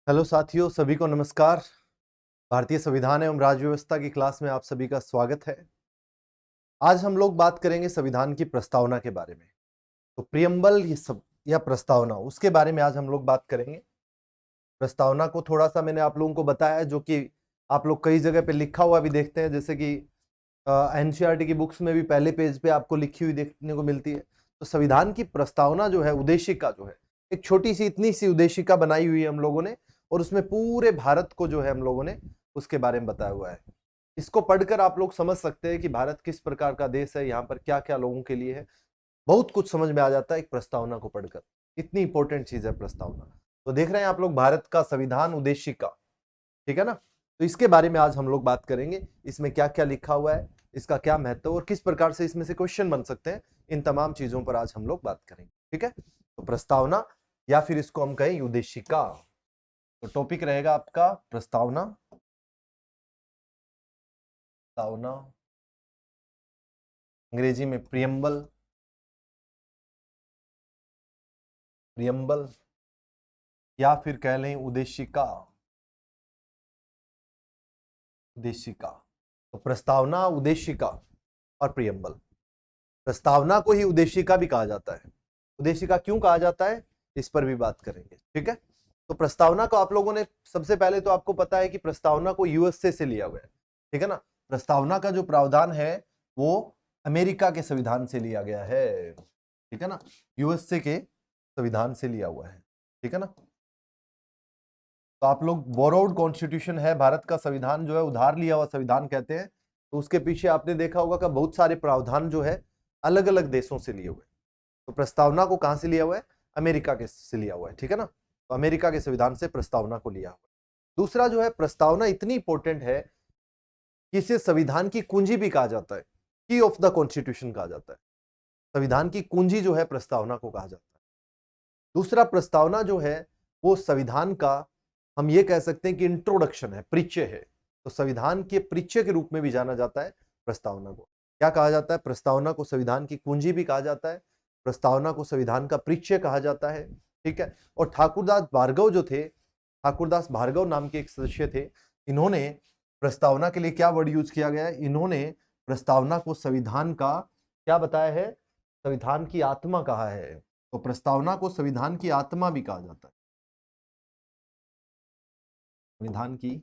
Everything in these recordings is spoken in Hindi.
हेलो साथियों, सभी को नमस्कार। भारतीय संविधान एवं राज्य व्यवस्था की क्लास में आप सभी का स्वागत है। आज हम लोग बात करेंगे संविधान की प्रस्तावना के बारे में। तो प्रियम्बल ये सब या प्रस्तावना, उसके बारे में आज हम लोग बात करेंगे। प्रस्तावना को थोड़ा सा मैंने आप लोगों को बताया, जो कि आप लोग कई जगह पे लिखा हुआ भी देखते हैं, जैसे कि एनसीईआरटी की बुक्स में भी पहले पेज पे आपको लिखी हुई देखने को मिलती है। तो संविधान की प्रस्तावना जो है, उद्देशिका जो है, एक छोटी सी इतनी सी उद्देशिका बनाई हुई है हम लोगों ने, और उसमें पूरे भारत को जो है हम लोगों ने उसके बारे में बताया हुआ है। इसको पढ़कर आप लोग समझ सकते हैं कि भारत किस प्रकार का देश है, यहाँ पर क्या क्या लोगों के लिए है। बहुत कुछ समझ में आ जाता है एक प्रस्तावना को पढ़कर। इतनी इंपॉर्टेंट चीज है प्रस्तावना। तो देख रहे हैं आप लोग, भारत का संविधान उद्देशिका, ठीक है ना। तो इसके बारे में आज हम लोग बात करेंगे। इसमें क्या क्या लिखा हुआ है, इसका क्या महत्व और किस प्रकार से इसमें से क्वेश्चन बन सकते हैं, इन तमाम चीजों पर आज हम लोग बात करेंगे। ठीक है, तो प्रस्तावना या फिर इसको हम कहें उद्देशिका। तो टॉपिक रहेगा आपका प्रस्तावना। प्रस्तावना अंग्रेजी में प्रियम्बल, प्रियम्बल या फिर कह लें उद्देशिका। उद्देशिका, तो प्रस्तावना, उद्देशिका और प्रियम्बल। प्रस्तावना को ही उद्देशिका भी कहा जाता है। उद्देशिका क्यों कहा जाता है, इस पर भी बात करेंगे। ठीक है, तो प्रस्तावना को आप लोगों ने सबसे पहले तो आपको पता है कि प्रस्तावना को यूएसए से लिया हुआ है। ठीक है ना, प्रस्तावना का जो प्रावधान है वो अमेरिका के संविधान से लिया गया है। ठीक है ना, यूएसए के संविधान से लिया हुआ है। ठीक है ना, तो आप लोग बोरोड कॉन्स्टिट्यूशन है, भारत का संविधान जो है उधार लिया हुआ संविधान कहते हैं। तो उसके पीछे आपने देखा होगा कि बहुत सारे प्रावधान जो है अलग अलग देशों से लिए हुए। तो प्रस्तावना को कहां से लिया हुआ है, अमेरिका के से लिया हुआ है। ठीक है ना, तो अमेरिका के संविधान से प्रस्तावना को लिया हुआ है। दूसरा जो है, प्रस्तावना इतनी इंपॉर्टेंट है कि इसे संविधान की कुंजी भी कहा जाता है, की ऑफ द कॉन्स्टिट्यूशन कहा जाता है। संविधान की कुंजी जो है प्रस्तावना को कहा जाता है। दूसरा, प्रस्तावना जो है वो संविधान का, हम ये कह सकते हैं कि इंट्रोडक्शन है, परिचय है। तो संविधान के परिचय के रूप में भी जाना जाता है प्रस्तावना को। क्या कहा जाता है, प्रस्तावना को संविधान की कुंजी भी कहा जाता है, प्रस्तावना को संविधान का परिचय कहा जाता है। ठीक है, और ठाकुरदास भार्गव जो थे, ठाकुरदास भार्गव नाम के एक सदस्य थे, इन्होंने प्रस्तावना के लिए क्या वर्ड यूज किया गया है, इन्होंने प्रस्तावना को संविधान का क्या बताया है, संविधान की आत्मा कहा है। तो प्रस्तावना को संविधान की आत्मा भी कहा जाता है। संविधान की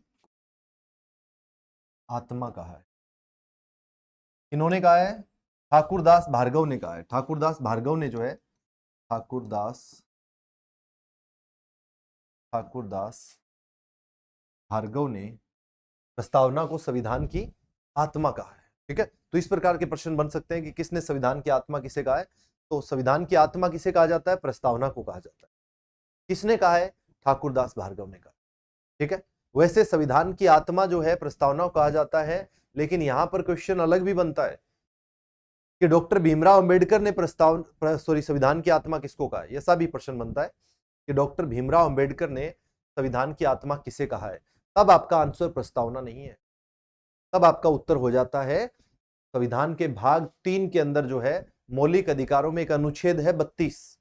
आत्मा कहा है, इन्होंने कहा है, ठाकुरदास भार्गव ने कहा है। ठाकुरदास भार्गव ने जो है, ठाकुरदास ठाकुरदास भार्गव ने प्रस्तावना को संविधान की आत्मा कहा है। ठीक है, तो इस प्रकार के प्रश्न बन सकते हैं कि किसने संविधान की आत्मा किसे कहा है। तो संविधान की आत्मा किसे कहा जाता है, प्रस्तावना को कहा जाता है। किसने कहा है, ठाकुरदास भार्गव ने कहा। ठीक है, वैसे संविधान की आत्मा जो है प्रस्तावना को कहा जाता है, लेकिन यहां पर क्वेश्चन अलग भी बनता है कि डॉक्टर भीमराव अंबेडकर ने संविधान की आत्मा किसको कहा है। ऐसा भी प्रश्न बनता है कि डॉक्टर भीमराव अंबेडकर ने संविधान की आत्मा किसे कहा है। तब आपका आंसर प्रस्तावना नहीं है, तब आपका उत्तर हो जाता है संविधान के भाग 3 के अंदर जो है मौलिक अधिकारों में एक अनुच्छेद है 32,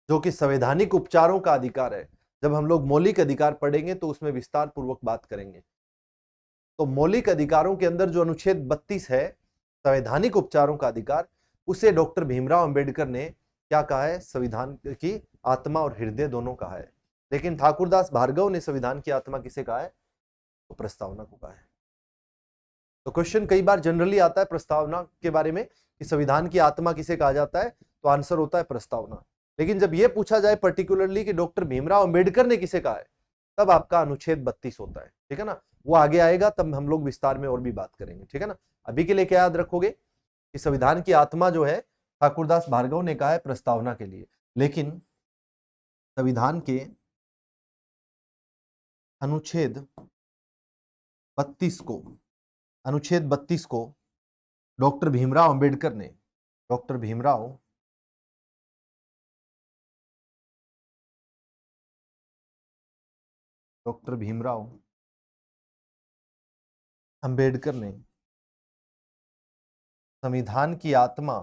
जो कि संवैधानिक उपचारों का अधिकार है। जब हम लोग मौलिक अधिकार पढ़ेंगे तो उसमें विस्तार पूर्वक बात करेंगे। तो मौलिक अधिकारों के अंदर जो अनुच्छेद 32 है, संवैधानिक उपचारों का अधिकार, उसे डॉक्टर भीमराव अंबेडकर ने क्या कहा है, संविधान की आत्मा और हृदय दोनों कहा है। लेकिन ठाकुरदास भार्गव ने संविधान की आत्मा किसे कहा है, तो प्रस्तावना को कहा है। तो क्वेश्चन कई बार जनरली आता है प्रस्तावना के बारे में कि संविधान की आत्मा किसे कहा जाता है, तो आंसर होता है प्रस्तावना। लेकिन जब यह पूछा जाए पर्टिकुलरली कि डॉक्टर भीमराव अंबेडकर ने किसे कहा है, तब आपका अनुच्छेद 32 होता है। ठीक है ना, वो आगे आएगा, तब हम लोग विस्तार में और भी बात करेंगे। ठीक है ना, अभी के लिए क्या याद रखोगे कि संविधान की आत्मा जो है ठाकुरदास भार्गव ने कहा है प्रस्तावना के लिए, लेकिन संविधान के अनुच्छेद 32 को, अनुच्छेद 32 को डॉक्टर भीमराव अंबेडकर ने, डॉक्टर भीमराव डॉक्टर भीमराव अंबेडकर ने संविधान की आत्मा,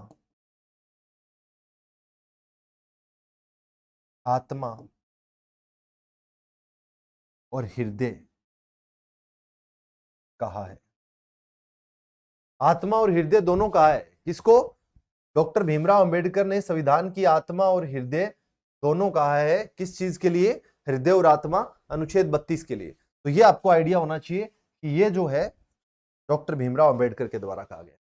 आत्मा और हृदय कहा है। आत्मा और हृदय दोनों कहा है। किसको? डॉक्टर भीमराव अंबेडकर ने संविधान की आत्मा और हृदय दोनों कहा है। किस चीज के लिए? हृदय और आत्मा, अनुच्छेद 32 के लिए। तो ये आपको आइडिया होना चाहिए कि ये जो है डॉक्टर भीमराव अंबेडकर के द्वारा कहा गया।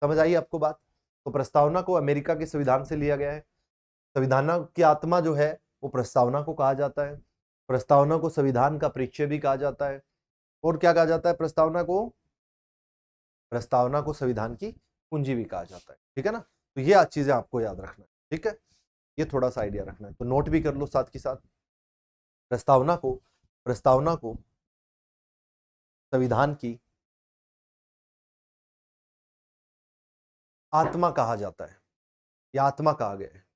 समझ आई आपको बात? तो प्रस्तावना को अमेरिका के संविधान से लिया गया है। संविधान की आत्मा जो है वो प्रस्तावना को कहा जाता है। प्रस्तावना को संविधान का परिचय भी कहा जाता है। और क्या कहा जाता है प्रस्तावना को? प्रस्तावना को संविधान की कुंजी भी कहा जाता है। ठीक है ना? तो ये चीजें आपको याद रखना है। ठीक है, ये थोड़ा सा आइडिया रखना है, तो नोट भी कर लो साथ के साथ। प्रस्तावना को संविधान की आत्मा कहा जाता है, या आत्मा कहा गया है।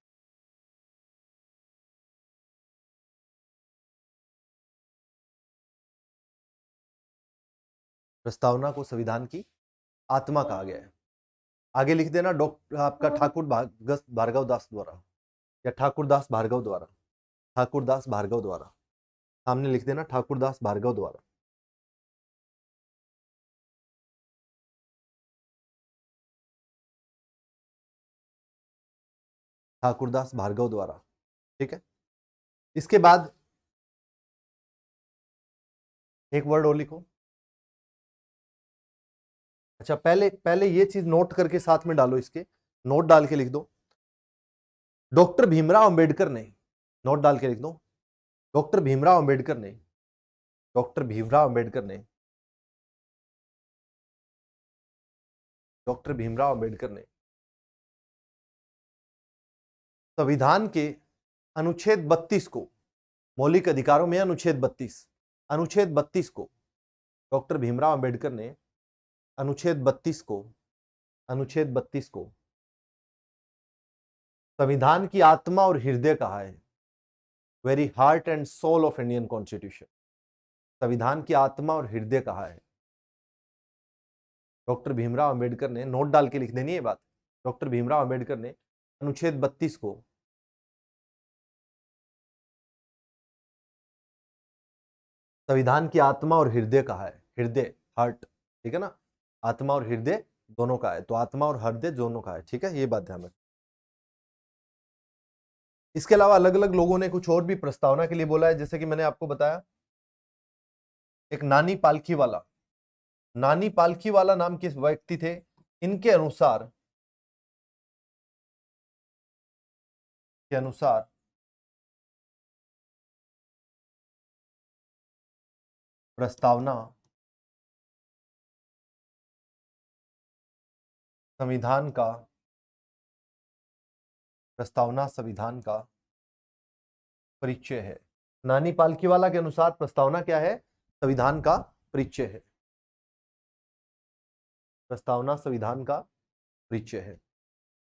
प्रस्तावना को संविधान की आत्मा कहा गया है। आगे लिख देना डॉक्टर आपका ठाकुर भार्गव दास द्वारा, या ठाकुरदास भार्गव द्वारा। ठाकुरदास भार्गव द्वारा सामने लिख देना, ठाकुरदास भार्गव द्वारा। ठाकुरदास भार्गव द्वारा। ठीक है, इसके बाद एक वर्ड और लिखो। अच्छा, पहले ये चीज नोट करके साथ में डालो, इसके नोट डाल के लिख दो। डॉक्टर भीमराव अंबेडकर ने, नोट डाल के लिख दो, डॉक्टर भीमराव अंबेडकर ने, डॉक्टर भीमराव अंबेडकर ने, डॉक्टर भीमराव अंबेडकर ने संविधान के अनुच्छेद 32 को, मौलिक अधिकारों में अनुच्छेद 32 को डॉक्टर भीमराव अंबेडकर ने अनुच्छेद 32 को संविधान की आत्मा और हृदय कहा है। Very heart and soul of Indian constitution. संविधान की आत्मा और हृदय कहा है। डॉक्टर भीमराव अंबेडकर ने, नोट डाल के लिख देनी है बात, डॉक्टर भीमराव अंबेडकर ने अनुच्छेद 32 को संविधान की आत्मा और हृदय कहा है। हृदय, हार्ट, ठीक है ना? आत्मा और हृदय दोनों का है, तो आत्मा और हृदय दोनों का है। ठीक है, ये बात ध्यान रखें। इसके अलावा अलग अलग लोगों ने कुछ और भी प्रस्तावना के लिए बोला है, जैसे कि मैंने आपको बताया एक नानी पालखीवाला, नानी पालखीवाला नाम के व्यक्ति थे। इनके अनुसार प्रस्तावना संविधान का, प्रस्तावना संविधान का परिचय है। नानी पालखीवाला के अनुसार प्रस्तावना क्या है? संविधान का परिचय है। प्रस्तावना संविधान का परिचय है।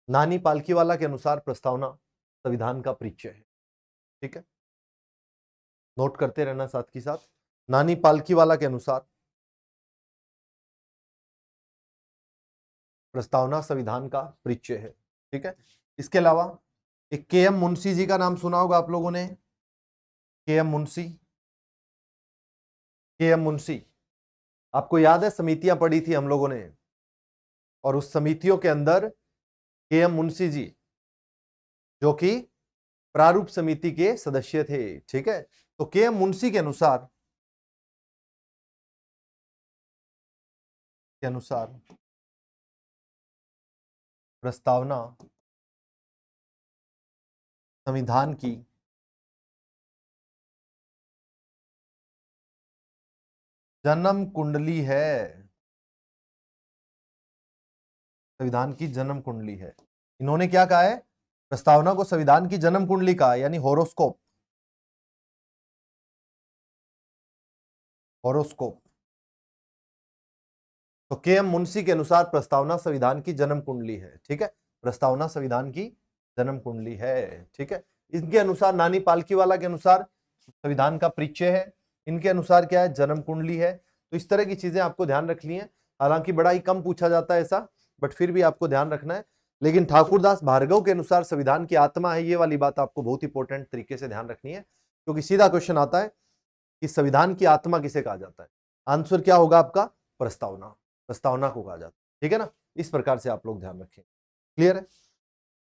नानी पालखीवाला के अनुसार प्रस्तावना संविधान का परिचय है। ठीक है, नोट करते रहना साथ के साथ। नानी पालखीवाला के अनुसार प्रस्तावना संविधान का परिचय है। ठीक है, इसके अलावा एक के.एम. मुंशी जी का नाम सुना होगा आप लोगों ने। के.एम. मुंशी, के.एम. मुंशी, आपको याद है समितियां पढ़ी थी हम लोगों ने, और उस समितियों के अंदर के.एम. मुंशी जी जो कि प्रारूप समिति के सदस्य थे। ठीक है, तो के.एम. मुंशी के अनुसार प्रस्तावना संविधान की जन्म कुंडली है। संविधान की जन्म कुंडली है। इन्होंने क्या कहा है? प्रस्तावना को संविधान की जन्म कुंडली कहा, यानी होरोस्कोप। होरोस्कोप। तो के.एम. मुंशी के अनुसार प्रस्तावना संविधान की जन्म कुंडली है। ठीक है, प्रस्तावना संविधान की जन्म कुंडली है। ठीक है, इनके अनुसार नानी पालखीवाला के अनुसार संविधान का परिचय है, इनके अनुसार क्या है? जन्म कुंडली है। तो इस तरह की चीजें आपको ध्यान रखनी है। हालांकि बड़ा ही कम पूछा जाता है ऐसा, बट फिर भी आपको ध्यान रखना है। लेकिन ठाकुरदास भार्गव के अनुसार संविधान की आत्मा है, ये वाली बात आपको बहुत इंपॉर्टेंट तरीके से ध्यान रखनी है, क्योंकि सीधा क्वेश्चन आता है कि संविधान की आत्मा किसे कहा जाता है? आंसर क्या होगा आपका? प्रस्तावना, प्रस्तावना को कहा जाता है। ठीक है ना? इस प्रकार से आप लोग ध्यान रखें। क्लियर है?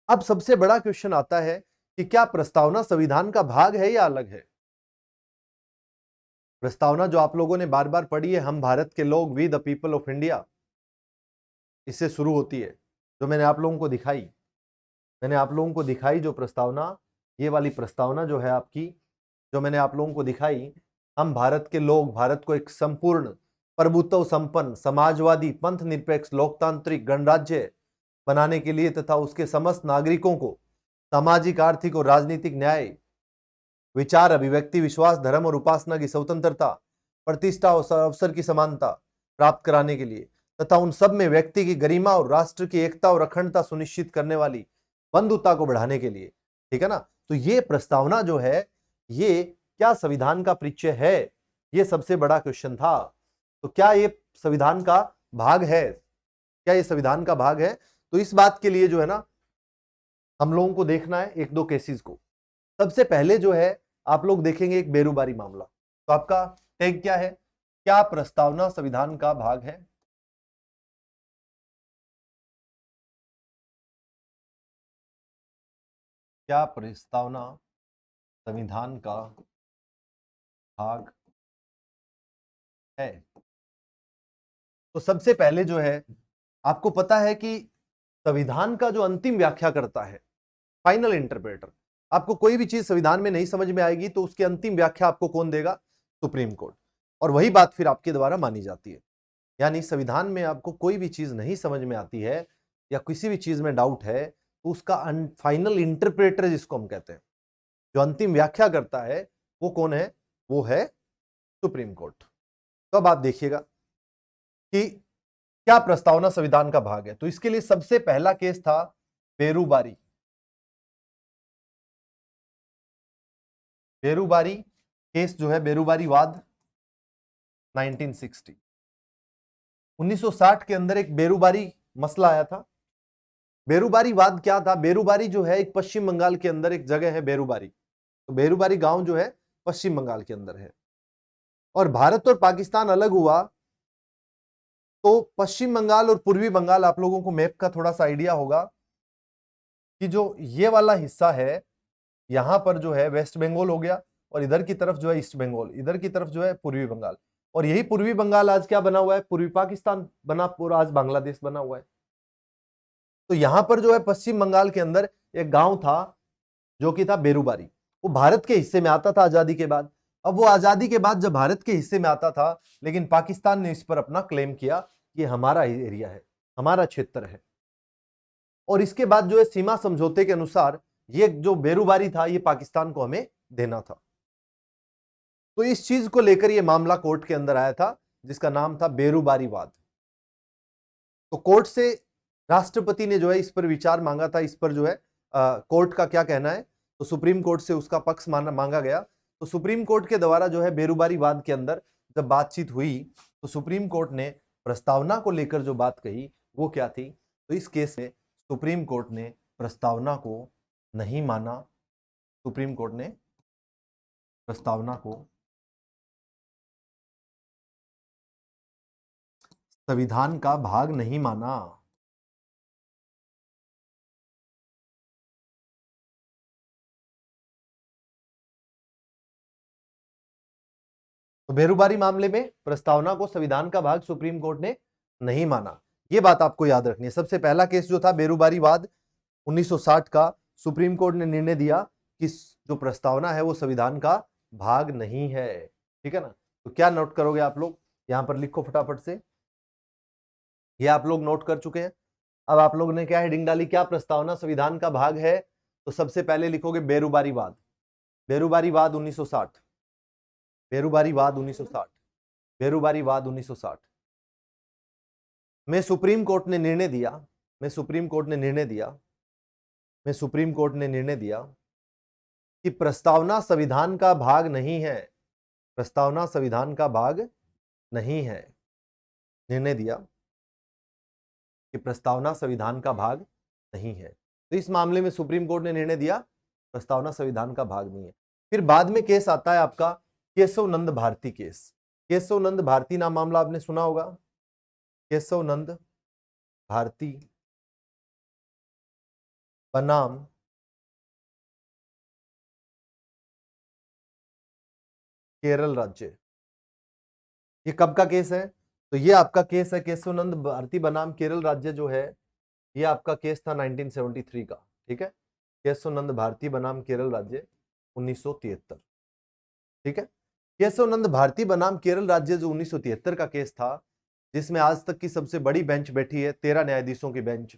अब सबसे बड़ा क्वेश्चन आता है कि क्या प्रस्तावना संविधान का भाग है या अलग है? प्रस्तावना जो आप लोगों ने बार बार पढ़ी है, हम भारत के लोग, we the people of India, इससे शुरू होती है, जो मैंने आप लोगों को दिखाई। मैंने आप लोगों को दिखाई जो प्रस्तावना, ये वाली प्रस्तावना जो है आपकी, जो मैंने आप लोगों को दिखाई, हम भारत के लोग भारत को एक संपूर्ण प्रभुत्व संपन्न समाजवादी पंथ निरपेक्ष लोकतांत्रिक गणराज्य बनाने के लिए तथा उसके समस्त नागरिकों को सामाजिक आर्थिक और राजनीतिक न्याय, विचार अभिव्यक्ति विश्वास धर्म और उपासना की स्वतंत्रता, प्रतिष्ठा और अवसर की समानता प्राप्त कराने के लिए तथा उन सब में व्यक्ति की गरिमा और राष्ट्र की एकता और अखंडता सुनिश्चित करने वाली बंधुता को बढ़ाने के लिए। ठीक है ना? तो ये प्रस्तावना जो है, ये क्या संविधान का परिचय है? ये सबसे बड़ा क्वेश्चन था। तो क्या ये संविधान का भाग है? क्या ये संविधान का भाग है? तो इस बात के लिए जो है ना, हम लोगों को देखना है एक दो केसेस को। सबसे पहले जो है आप लोग देखेंगे एक बेरूबारी मामला। तो आपका टैग क्या है? क्या प्रस्तावना संविधान का भाग है? क्या प्रस्तावना संविधान का भाग है? तो सबसे पहले जो है आपको पता है कि संविधान का जो अंतिम व्याख्या करता है, फाइनल इंटरप्रेटर, आपको कोई भी चीज संविधान में नहीं समझ में आएगी तो उसकी अंतिम व्याख्या आपको कौन देगा? Supreme court. और वही बात फिर आपके द्वारा मानी जाती है। यानी संविधान में आपको कोई भी चीज नहीं समझ में आती है या किसी भी चीज में डाउट है, तो उसका फाइनल इंटरप्रेटर जिसको हम कहते हैं, जो अंतिम व्याख्या करता है, वो कौन है? वो है सुप्रीम कोर्ट। तो अब आप देखिएगा कि क्या प्रस्तावना संविधान का भाग है। तो इसके लिए सबसे पहला केस था बेरूबारी। बेरूबारी केस जो है, बेरूबारी वाद 1960, 1960 के अंदर एक बेरूबारी मसला आया था। बेरूबारी वाद क्या था? बेरूबारी जो है एक पश्चिम बंगाल के अंदर एक जगह है बेरूबारी। तो बेरूबारी गांव जो है पश्चिम बंगाल के अंदर है। और भारत और पाकिस्तान अलग हुआ तो पश्चिम बंगाल और पूर्वी बंगाल, आप लोगों को मैप का थोड़ा सा आइडिया होगा कि जो ये वाला हिस्सा है, यहां पर जो है वेस्ट बंगाल हो गया, और इधर की तरफ जो है ईस्ट बंगाल, इधर की तरफ जो है पूर्वी बंगाल। और यही पूर्वी बंगाल आज क्या बना हुआ है? पूर्वी पाकिस्तान बना, पूरा आज बांग्लादेश बना हुआ है। तो यहां पर जो है पश्चिम बंगाल के अंदर एक गांव था जो कि था बेरूबारी। वो भारत के हिस्से में आता था आजादी के बाद। अब वो आजादी के बाद जब भारत के हिस्से में आता था, लेकिन पाकिस्तान ने इस पर अपना क्लेम किया कि हमारा एरिया है, हमारा क्षेत्र है। और इसके बाद जो है सीमा समझौते के अनुसार ये जो बेरूबारी था, ये पाकिस्तान को हमें देना था। तो इस चीज को लेकर ये मामला कोर्ट के अंदर आया था, जिसका नाम था बेरूबारी वाद। तो कोर्ट से राष्ट्रपति ने जो है इस पर विचार मांगा था, इस पर जो है कोर्ट का क्या कहना है। तो सुप्रीम कोर्ट से उसका पक्ष मांगा गया। तो सुप्रीम कोर्ट के द्वारा जो है बेरूबारी वाद के अंदर जब बातचीत हुई, तो सुप्रीम कोर्ट ने प्रस्तावना को लेकर जो बात कही वो क्या थी? तो इस केस में सुप्रीम कोर्ट ने प्रस्तावना को नहीं माना। सुप्रीम कोर्ट ने प्रस्तावना को संविधान का भाग नहीं माना। तो बेरूबारी मामले में प्रस्तावना को संविधान का भाग सुप्रीम कोर्ट ने नहीं माना। यह बात आपको याद रखनी है। सबसे पहला केस जो था बेरूबारी वाद 1960 का, सुप्रीम कोर्ट ने निर्णय दिया कि जो प्रस्तावना है वो संविधान का भाग नहीं है। ठीक है ना? तो क्या नोट करोगे आप लोग? यहां पर लिखो फटाफट से। ये आप लोग नोट कर चुके हैं। अब आप लोगों ने क्या हेडिंग डाली? क्या प्रस्तावना संविधान का भाग है? तो सबसे पहले लिखोगे बेरूबारी वाद। बेरूबारी वाद 1960, बेरूबारी वाद 1960, बेरूबारी वाद 1960 में सुप्रीम कोर्ट ने निर्णय दिया, में सुप्रीम कोर्ट ने निर्णय दिया, में सुप्रीम कोर्ट ने निर्णय दिया कि प्रस्तावना संविधान का भाग नहीं है। प्रस्तावना संविधान का भाग नहीं है। निर्णय दिया कि प्रस्तावना संविधान का भाग नहीं है। तो इस मामले में सुप्रीम कोर्ट ने निर्णय दिया प्रस्तावना संविधान का भाग नहीं है। फिर बाद में केस आता है आपका केशव नंद भारती केस। केशव नंद भारती नाम मामला आपने सुना होगा। केशव नंद भारती बनाम केरल राज्य। ये कब का केस है? तो ये आपका केस है केशव नंद भारती बनाम केरल राज्य जो है, ये आपका केस था 1973 का। ठीक है, केशव नंद भारती बनाम केरल राज्य 1973। ठीक है, केशव नंद भारती बनाम केरल राज्य जो 1973 का केस था, जिसमें आज तक की सबसे बड़ी बेंच बैठी है, 13 न्यायाधीशों की बेंच,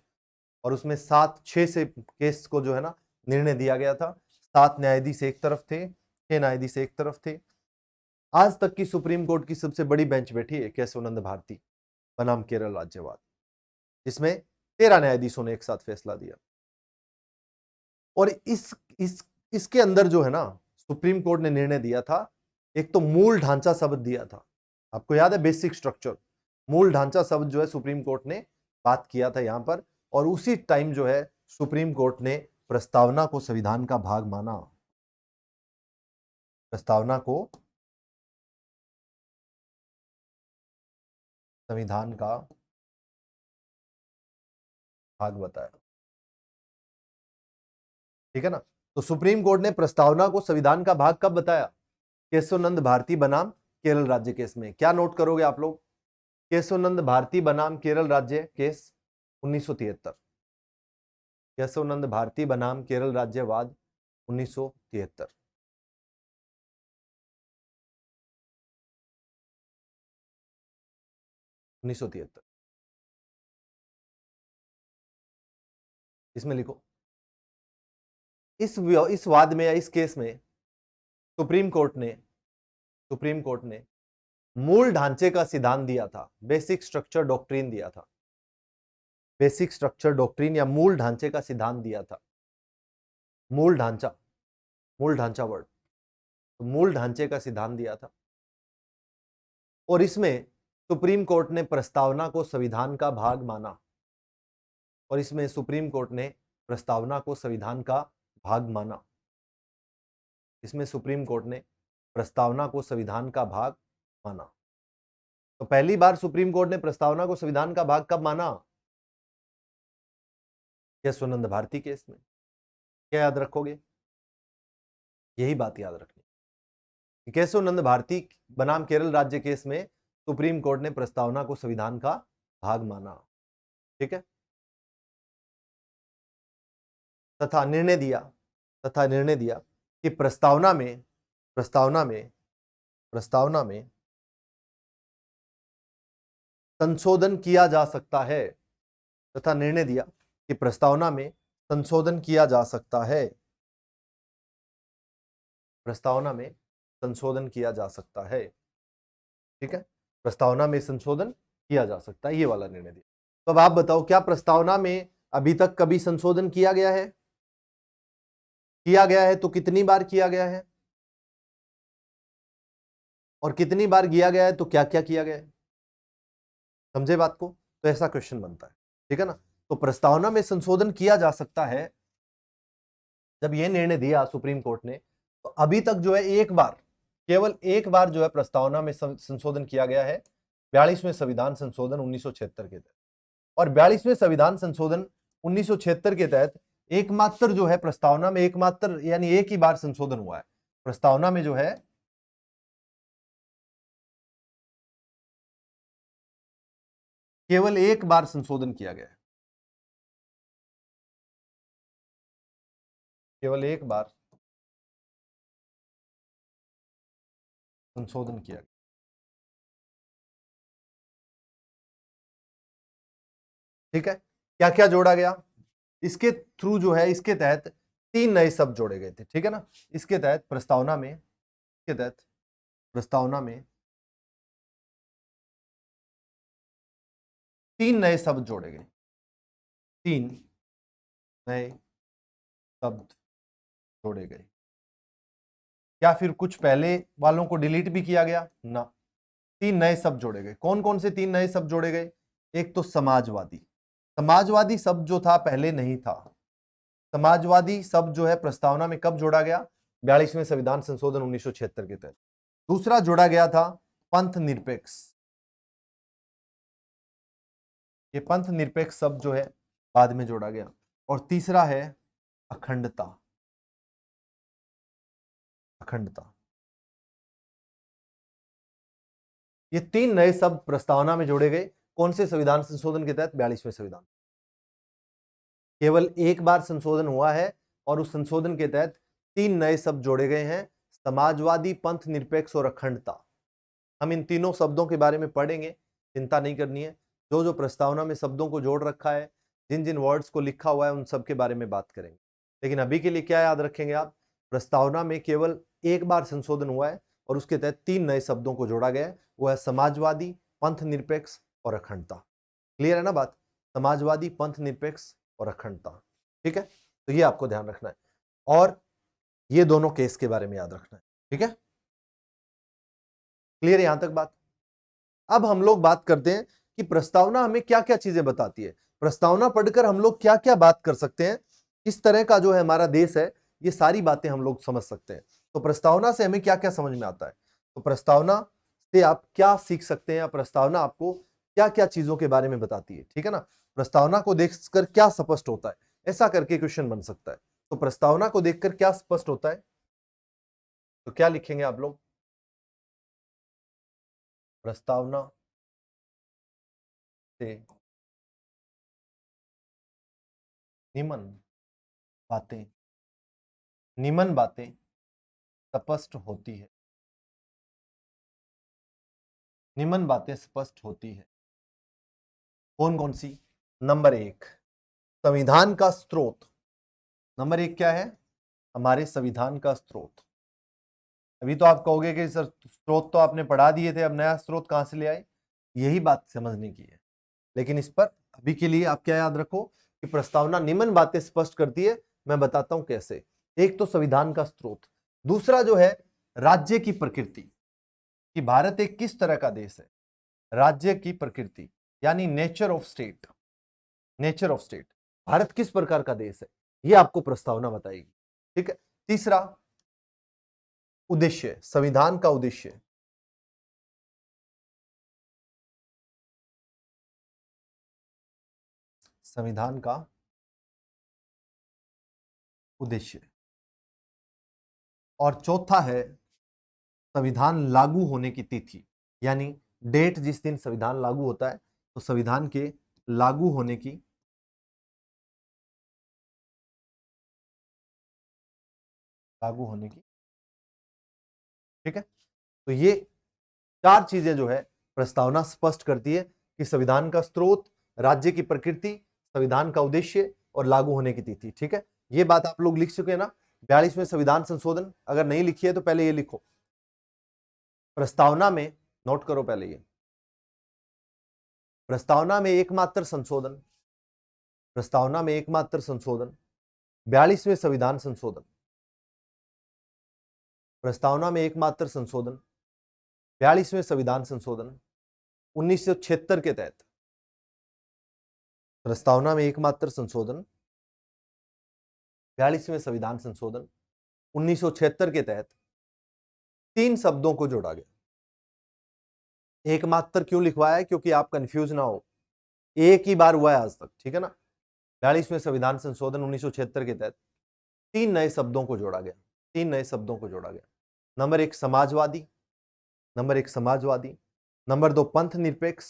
और उसमें 6 से केस को जो है ना निर्णय दिया गया था। 7 न्यायाधीश एक तरफ थे, 6 न्यायाधीश एक तरफ थे। आज तक की सुप्रीम कोर्ट की सबसे बड़ी बेंच बैठी है केशव नंद भारती बनाम केरल राज्यवाद, जिसमें 13 न्यायाधीशों ने एक साथ फैसला दिया। और इसके अंदर जो है ना सुप्रीम कोर्ट ने निर्णय दिया था, एक तो मूल ढांचा शब्द दिया था, आपको याद है बेसिक स्ट्रक्चर, मूल ढांचा शब्द जो है सुप्रीम कोर्ट ने बात किया था यहां पर। और उसी टाइम जो है सुप्रीम कोर्ट ने प्रस्तावना को संविधान का भाग माना। प्रस्तावना को संविधान का भाग बताया। ठीक है ना, तो सुप्रीम कोर्ट ने प्रस्तावना को संविधान का भाग कब बताया? केशव नंद भारती बनाम केरल राज्य केस में। क्या नोट करोगे आप लोग? केशव नंद भारती बनाम केरल राज्य केस 1973। केशव नंद भारती बनाम केरल राज्यवाद 1973। इसमें लिखो, इस वाद में या इस केस में सुप्रीम कोर्ट ने मूल ढांचे का सिद्धांत दिया था, बेसिक स्ट्रक्चर डॉक्ट्रिन दिया था। बेसिक स्ट्रक्चर डॉक्ट्रिन या मूल ढांचे का सिद्धांत दिया था। मूल ढांचा वर्ड, तो मूल ढांचे का सिद्धांत दिया था। और इसमें सुप्रीम कोर्ट ने प्रस्तावना को संविधान का भाग माना। और इसमें सुप्रीम कोर्ट ने प्रस्तावना को संविधान का भाग माना। इसमें सुप्रीम कोर्ट ने प्रस्तावना को संविधान का भाग माना। तो पहली बार सुप्रीम कोर्ट ने प्रस्तावना को संविधान का भाग कब माना? केशव नंद भारती केस में। क्या याद रखोगे? यही बात याद रखनी। केशव नंद भारती बनाम केरल राज्य केस में सुप्रीम कोर्ट ने प्रस्तावना को संविधान का भाग माना। ठीक है, तथा निर्णय दिया कि प्रस्तावना में संशोधन किया जा सकता है। तथा निर्णय दिया कि प्रस्तावना में संशोधन किया जा सकता है। प्रस्तावना में संशोधन किया जा सकता है। ठीक है, प्रस्तावना में संशोधन किया जा सकता है, ये वाला निर्णय दिया। तो अब आप बताओ, क्या प्रस्तावना में अभी तक कभी संशोधन किया गया है? किया गया है तो कितनी बार किया गया है? और कितनी बार किया गया है तो क्या क्या किया गया है? समझे बात को? तो ऐसा क्वेश्चन बनता है। ठीक है ना, तो प्रस्तावना में संशोधन किया जा सकता है जब यह निर्णय दिया सुप्रीम कोर्ट ने, तो अभी तक जो है केवल एक बार जो है प्रस्तावना में संशोधन किया गया है, 42वें संविधान संशोधन 1976 के तहत। और 42वें संविधान संशोधन 1976 के तहत एकमात्र जो है प्रस्तावना में यानी एक ही बार संशोधन हुआ है। प्रस्तावना में जो है केवल एक बार संशोधन किया गया है। केवल एक बार संशोधन किया गया। ठीक है, क्या क्या जोड़ा गया इसके थ्रू जो है? इसके तहत 3 नए शब्द जोड़े गए थे। ठीक है ना, इसके तहत प्रस्तावना में 3 नए शब्द जोड़े गए। 3 नए शब्द जोड़े गए। क्या फिर कुछ पहले वालों को डिलीट भी किया गया? ना, 3 नए शब्द जोड़े गए। कौन कौन से 3 नए शब्द जोड़े गए? एक तो समाजवादी शब्द जो था पहले नहीं था। समाजवादी शब्द जो है प्रस्तावना में कब जोड़ा गया? 42वें संविधान संशोधन 1976 के तहत। दूसरा जोड़ा गया था पंथ निरपेक्ष। ये पंथ निरपेक्ष शब्द जो है बाद में जोड़ा गया। और तीसरा है अखंडता। अखंडता, ये तीन नए शब्द प्रस्तावना में जोड़े गए। कौन से संविधान संशोधन के तहत? 42वें संविधान। केवल एक बार संशोधन हुआ है और उस संशोधन के तहत तीन नए शब्द जोड़े गए हैं, समाजवादी, पंथ निरपेक्ष और अखंडता। हम इन तीनों शब्दों के बारे में पढ़ेंगे, चिंता नहीं करनी है। जो जो प्रस्तावना में शब्दों को जोड़ रखा है, जिन जिन वर्ड्स को लिखा हुआ है, उन सब के बारे में बात करेंगे। लेकिन अभी के लिए क्या याद रखेंगे आप? प्रस्तावना में केवल एक बार संशोधन हुआ है और उसके तहत तीन नए शब्दों को जोड़ा गया है, वो है समाजवादी, पंथ निरपेक्ष और अखंडता। क्लियर है ना बात? समाजवादी, पंथ निरपेक्ष और अखंडता। ठीक है, तो ये आपको ध्यान रखना है और ये दोनों केस के बारे में याद रखना है। ठीक है, क्लियर है यहां तक बात? अब हम लोग बात करते हैं कि प्रस्तावना हमें क्या क्या चीजें बताती है। प्रस्तावना पढ़कर हम लोग क्या क्या बात कर सकते हैं, इस तरह का जो है हमारा देश है, ये सारी बातें हम लोग समझ सकते हैं। तो प्रस्तावना से हमें क्या क्या समझ में आता है? तो प्रस्तावना से आप क्या सीख सकते हैं, या प्रस्तावना आपको क्या क्या चीजों के बारे में बताती है, ठीक है ना? प्रस्तावना को देखकर क्या स्पष्ट होता है, ऐसा करके क्वेश्चन बन सकता है। तो प्रस्तावना को देखकर क्या स्पष्ट होता है, तो क्या लिखेंगे आप लोग? प्रस्तावना से निम्न बातें, निम्न बातें स्पष्ट होती है। निम्न बातें स्पष्ट होती है। कौन कौन सी? नंबर एक, संविधान का स्रोत। नंबर एक क्या है? हमारे संविधान का स्रोत। अभी तो आप कहोगे कि सर स्रोत तो आपने पढ़ा दिए थे, अब नया स्रोत कहां से ले आए? यही बात समझने की है। लेकिन इस पर अभी के लिए आप क्या याद रखो कि प्रस्तावना निम्न बातें स्पष्ट करती है। मैं बताता हूं कैसे। एक तो संविधान का स्रोत, दूसरा जो है राज्य की प्रकृति, कि भारत एक किस तरह का देश है। राज्य की प्रकृति यानी nature of state. Nature of state, Bharat किस प्रकार का देश है, यह आपको प्रस्तावना बताएगी। ठीक है, तीसरा उद्देश्य, संविधान का उद्देश्य। संविधान का उद्देश्य। और चौथा है संविधान लागू होने की तिथि, यानी डेट, जिस दिन संविधान लागू होता है, तो संविधान के लागू होने की ठीक है। तो ये चार चीजें जो है प्रस्तावना स्पष्ट करती है कि संविधान का स्रोत, राज्य की प्रकृति, संविधान का उद्देश्य और लागू होने की तिथि। ठीक है, ये बात आप लोग लिख चुके हैं ना? 42वें संविधान संशोधन अगर नहीं लिखी है तो पहले ये लिखो, प्रस्तावना में नोट करो पहले ये, प्रस्तावना में एकमात्र संशोधन, प्रस्तावना में एकमात्र संशोधन 42वें संविधान संशोधन। प्रस्तावना में एकमात्र संशोधन 42वें संविधान संशोधन 1976 के तहत। प्रस्तावना में एकमात्र संशोधन 42वें संविधान संशोधन 1976 के तहत तीन शब्दों को जोड़ा गया। एकमात्र क्यों लिखवाया है? क्योंकि आप कंफ्यूज ना हो, एक ही बार हुआ है आज तक, ठीक है ना? 42वें संविधान संशोधन 1976 के तहत तीन नए शब्दों को जोड़ा गया। तीन नए शब्दों को जोड़ा गया। नंबर एक समाजवादी, नंबर एक समाजवादी, नंबर दो पंथ निरपेक्ष,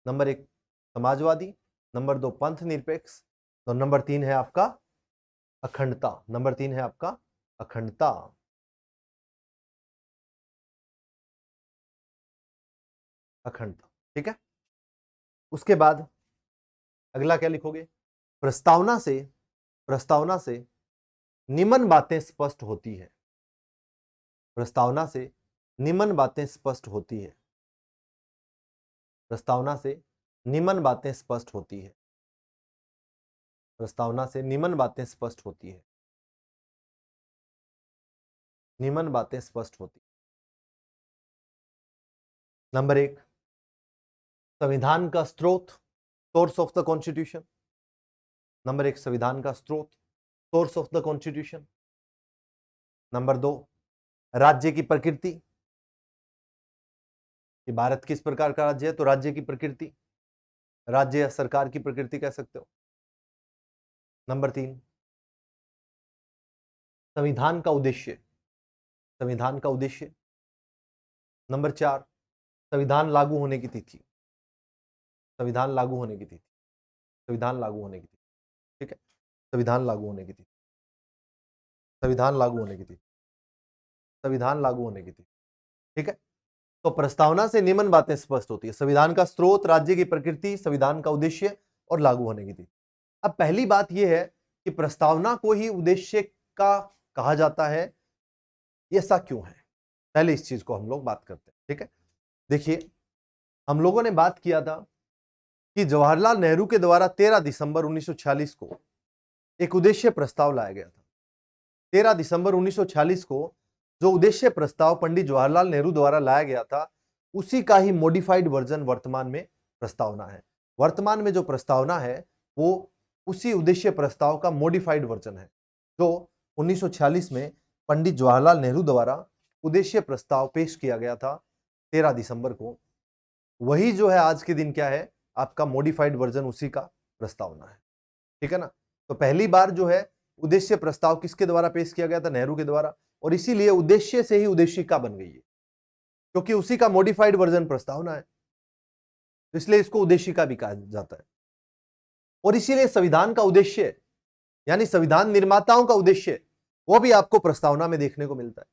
नंबर एक समाजवादी, नंबर दो पंथ निरपेक्ष, और नंबर तीन है आपका अखंडता। नंबर तीन है आपका अखंडता। अखंडता, ठीक है। उसके बाद अगला क्या लिखोगे? प्रस्तावना से, प्रस्तावना से निम्न बातें स्पष्ट होती है। प्रस्तावना से निम्न बातें स्पष्ट होती है। प्रस्तावना से निम्न बातें स्पष्ट होती है। प्रस्तावना से निम्न बातें स्पष्ट होती है। निम्न बातें स्पष्ट होती। नंबर एक, संविधान का स्रोत, source of the constitution. Number एक, संविधान का स्रोत, source of the constitution. Number दो, राज्य की प्रकृति। कि भारत किस प्रकार का राज्य है, तो राज्य की प्रकृति, राज्य या सरकार की प्रकृति कह सकते हो। नंबर 3, संविधान का उद्देश्य, संविधान का उद्देश्य। नंबर 4, संविधान लागू होने की तिथि, संविधान लागू होने की तिथि, संविधान लागू होने की तिथि, ठीक है, संविधान लागू होने की तिथि, संविधान लागू होने की तिथि, संविधान लागू होने की तिथि, ठीक है। तो प्रस्तावना से निम्न बातें स्पष्ट होती है, संविधान का स्रोत, राज्य की प्रकृति, संविधान का उद्देश्य और लागू होने की तिथि। अब पहली बात यह है कि प्रस्तावना को ही उद्देश्य का कहा जाता है, ऐसा क्यों है, पहले इस चीज को हम लोग बात करते हैं, ठीक है। देखिए, हम लोगों ने बात किया था कि जवाहरलाल नेहरू के द्वारा 13 दिसंबर 1946 को एक उद्देश्य प्रस्ताव लाया गया था। 13 दिसंबर 1946 को जो उद्देश्य प्रस्ताव पंडित जवाहरलाल नेहरू द्वारा लाया गया था, उसी का ही मॉडिफाइड वर्जन वर्तमान में प्रस्तावना है। वर्तमान में जो प्रस्तावना है वो उसी उद्देश्य प्रस्ताव का मॉडिफाइड वर्जन है, जो 1946 में पंडित जवाहरलाल नेहरू द्वारा उद्देश्य प्रस्ताव पेश किया गया था 13 दिसंबर को। वही जो है आज के दिन क्या है, आपका मॉडिफाइड वर्जन उसी का प्रस्तावना है, ठीक है ना। तो पहली बार जो है उद्देश्य प्रस्ताव किसके द्वारा पेश किया गया था, नेहरू के द्वारा, और इसीलिए उद्देश्य से ही उद्देशिका बन गई है, क्योंकि उसी का मॉडिफाइड वर्जन प्रस्तावना है, इसलिए इसको उद्देशिका भी कहा जाता है। और इसीलिए संविधान का उद्देश्य, यानी संविधान निर्माताओं का उद्देश्य, वो भी आपको प्रस्तावना में देखने को मिलता है।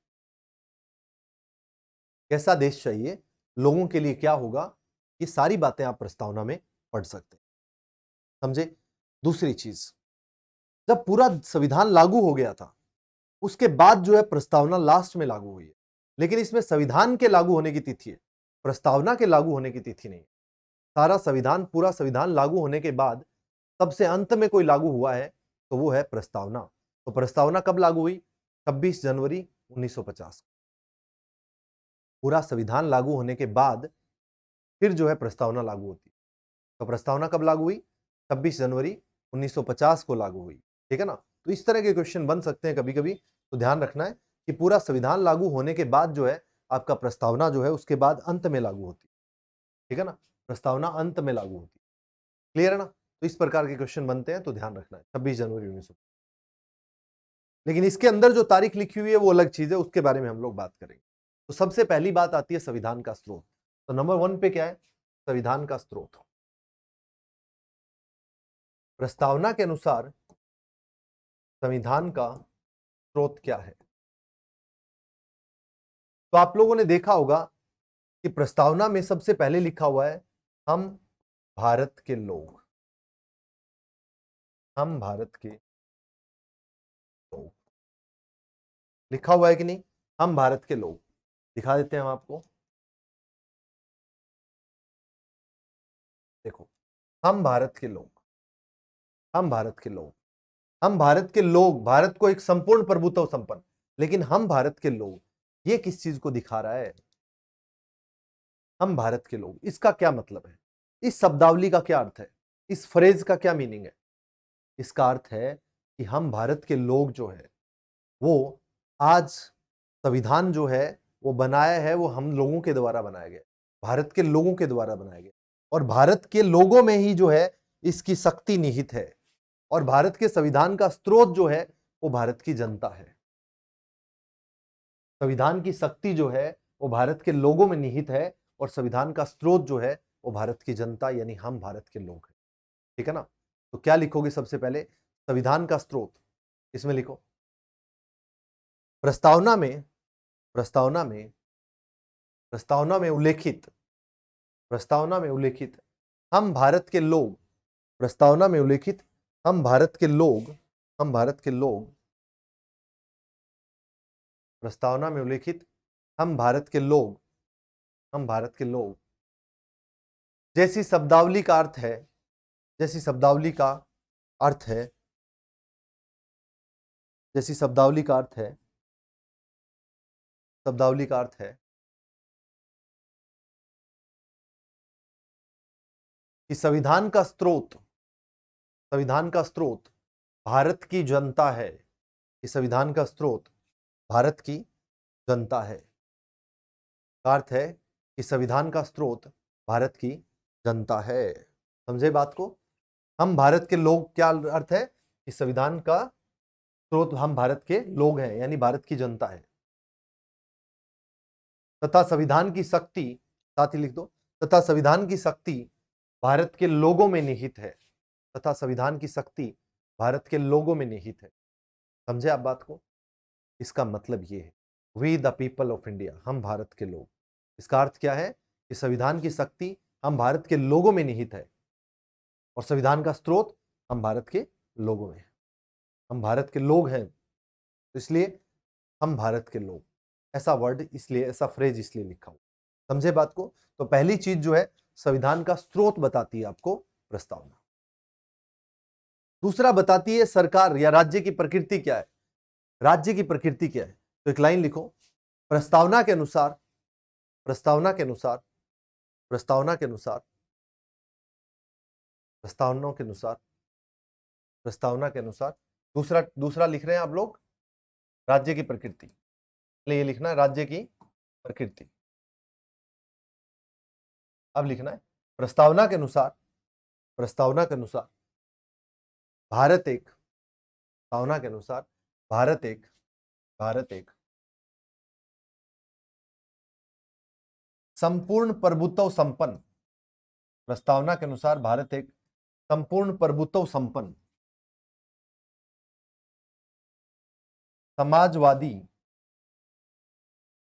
कैसा देश चाहिए, लोगों के लिए क्या होगा, ये सारी बातें आप प्रस्तावना में पढ़ सकते हैं, समझे। दूसरी चीज, जब पूरा संविधान लागू हो गया था, उसके बाद जो है प्रस्तावना लास्ट में लागू हुई है, लेकिन इसमें संविधान के लागू होने की तिथि है, प्रस्तावना के लागू होने की तिथि नहीं। सारा संविधान, पूरा संविधान लागू होने के बाद सबसे अंत में कोई लागू हुआ है तो वो है प्रस्तावना। तो प्रस्तावना कब लागू हुई, 26 जनवरी 1950। पूरा संविधान लागू होने के बाद फिर जो है प्रस्तावना लागू होती है। तो प्रस्तावना कब लागू हुई, 26 जनवरी 1950 को लागू हुई, ठीक है ना। तो इस तरह के क्वेश्चन बन सकते हैं कभी कभी, तो ध्यान रखना है कि पूरा संविधान लागू होने के बाद जो है आपका प्रस्तावना जो है उसके बाद अंत में लागू होती है, ठीक है ना, प्रस्तावना अंत में लागू होती है। क्लियर है ना। तो इस प्रकार के क्वेश्चन बनते हैं, तो ध्यान रखना है 26 जनवरी 1950। लेकिन इसके अंदर जो तारीख लिखी हुई है वो अलग चीज है, उसके बारे में हम लोग बात करेंगे। तो सबसे पहली बात आती है संविधान का स्रोत। तो नंबर 1 पे क्या है, संविधान का स्रोत। प्रस्तावना के अनुसार संविधान का स्रोत क्या है। तो आप लोगों ने देखा होगा कि प्रस्तावना में सबसे पहले लिखा हुआ है हम भारत के लोग, हम भारत के लोग, लिखा हुआ है कि नहीं, हम भारत के लोग। दिखा देते हैं हम आपको, देखो, हम भारत के लोग, हम भारत के लोग, हम भारत के लोग, भारत को एक संपूर्ण प्रभुत्व संपन्न, लेकिन हम भारत के लोग, ये किस चीज को दिखा रहा है, हम भारत के लोग, इसका क्या मतलब है, इस शब्दावली का क्या अर्थ है, इस फ्रेज का क्या मीनिंग है। इसका अर्थ है कि हम भारत के लोग जो है वो आज संविधान जो है वो बनाया है, वो हम लोगों के द्वारा बनाया गया, भारत के लोगों के द्वारा बनाया गया, और भारत के लोगों में ही जो है इसकी शक्ति निहित है, और भारत के संविधान का स्रोत जो है वो भारत की जनता है। संविधान की शक्ति जो है वो भारत के लोगों में निहित है, और संविधान का स्रोत जो है वो भारत की जनता, यानी हम भारत के लोग हैं, ठीक है ना। तो क्या लिखोगे सबसे पहले, संविधान का स्रोत, इसमें लिखो प्रस्तावना में, प्रस्तावना में, प्रस्तावना में उल्लेखित, प्रस्तावना में उल्लेखित हम भारत के लोग, प्रस्तावना में उल्लेखित हम भारत के लोग, हम भारत के लोग, प्रस्तावना में उल्लेखित हम भारत के लोग, हम भारत के लोग, जैसी शब्दावली का अर्थ है, जैसी शब्दावली का अर्थ है, जैसी शब्दावली का अर्थ है, शब्दावली का अर्थ है कि संविधान का स्रोत, संविधान का स्रोत भारत की जनता है, कि संविधान का स्रोत भारत की जनता है। का अर्थ है कि संविधान का स्रोत भारत की जनता है। समझे बात को? हम भारत के लोग, क्या अर्थ है कि संविधान का स्रोत हम भारत के लोग हैं, यानी भारत की जनता है। तथा संविधान की शक्ति, साथ ही लिख दो, तथा संविधान की शक्ति भारत के लोगों में निहित है। तथा संविधान की शक्ति भारत के लोगों में निहित है। समझे आप बात को? इसका मतलब ये है, we the people of India, हम भारत के लोग। इसका अर्थ क्या है कि संविधान की शक्ति हम भारत के लोगों में निहित है और संविधान का स्रोत हम भारत के लोगों में है। हम भारत के लोग हैं, तो इसलिए हम भारत के लोग, ऐसा वर्ड इसलिए, ऐसा फ्रेज इसलिए लिखा हुआ। समझे बात को? तो पहली चीज जो है, संविधान का स्रोत बताती है आपको प्रस्तावना। दूसरा बताती है सरकार या राज्य की प्रकृति क्या है। राज्य की प्रकृति क्या है? तो एक लाइन लिखो, प्रस्तावना के अनुसार, प्रस्तावना के अनुसार, प्रस्तावना के अनुसार, प्रस्तावनाओं के अनुसार, प्रस्तावना के अनुसार, दूसरा लिख रहे हैं आप लोग, राज्य की प्रकृति। ये लिखना है राज्य की प्रकृति। अब लिखना है प्रस्तावना के अनुसार, प्रस्तावना के अनुसार भारत एक, प्रस्तावना के अनुसार भारत एक संपूर्ण प्रभुत्व संपन्न, प्रस्तावना के अनुसार भारत एक संपूर्ण प्रभुत्व संपन्न समाजवादी,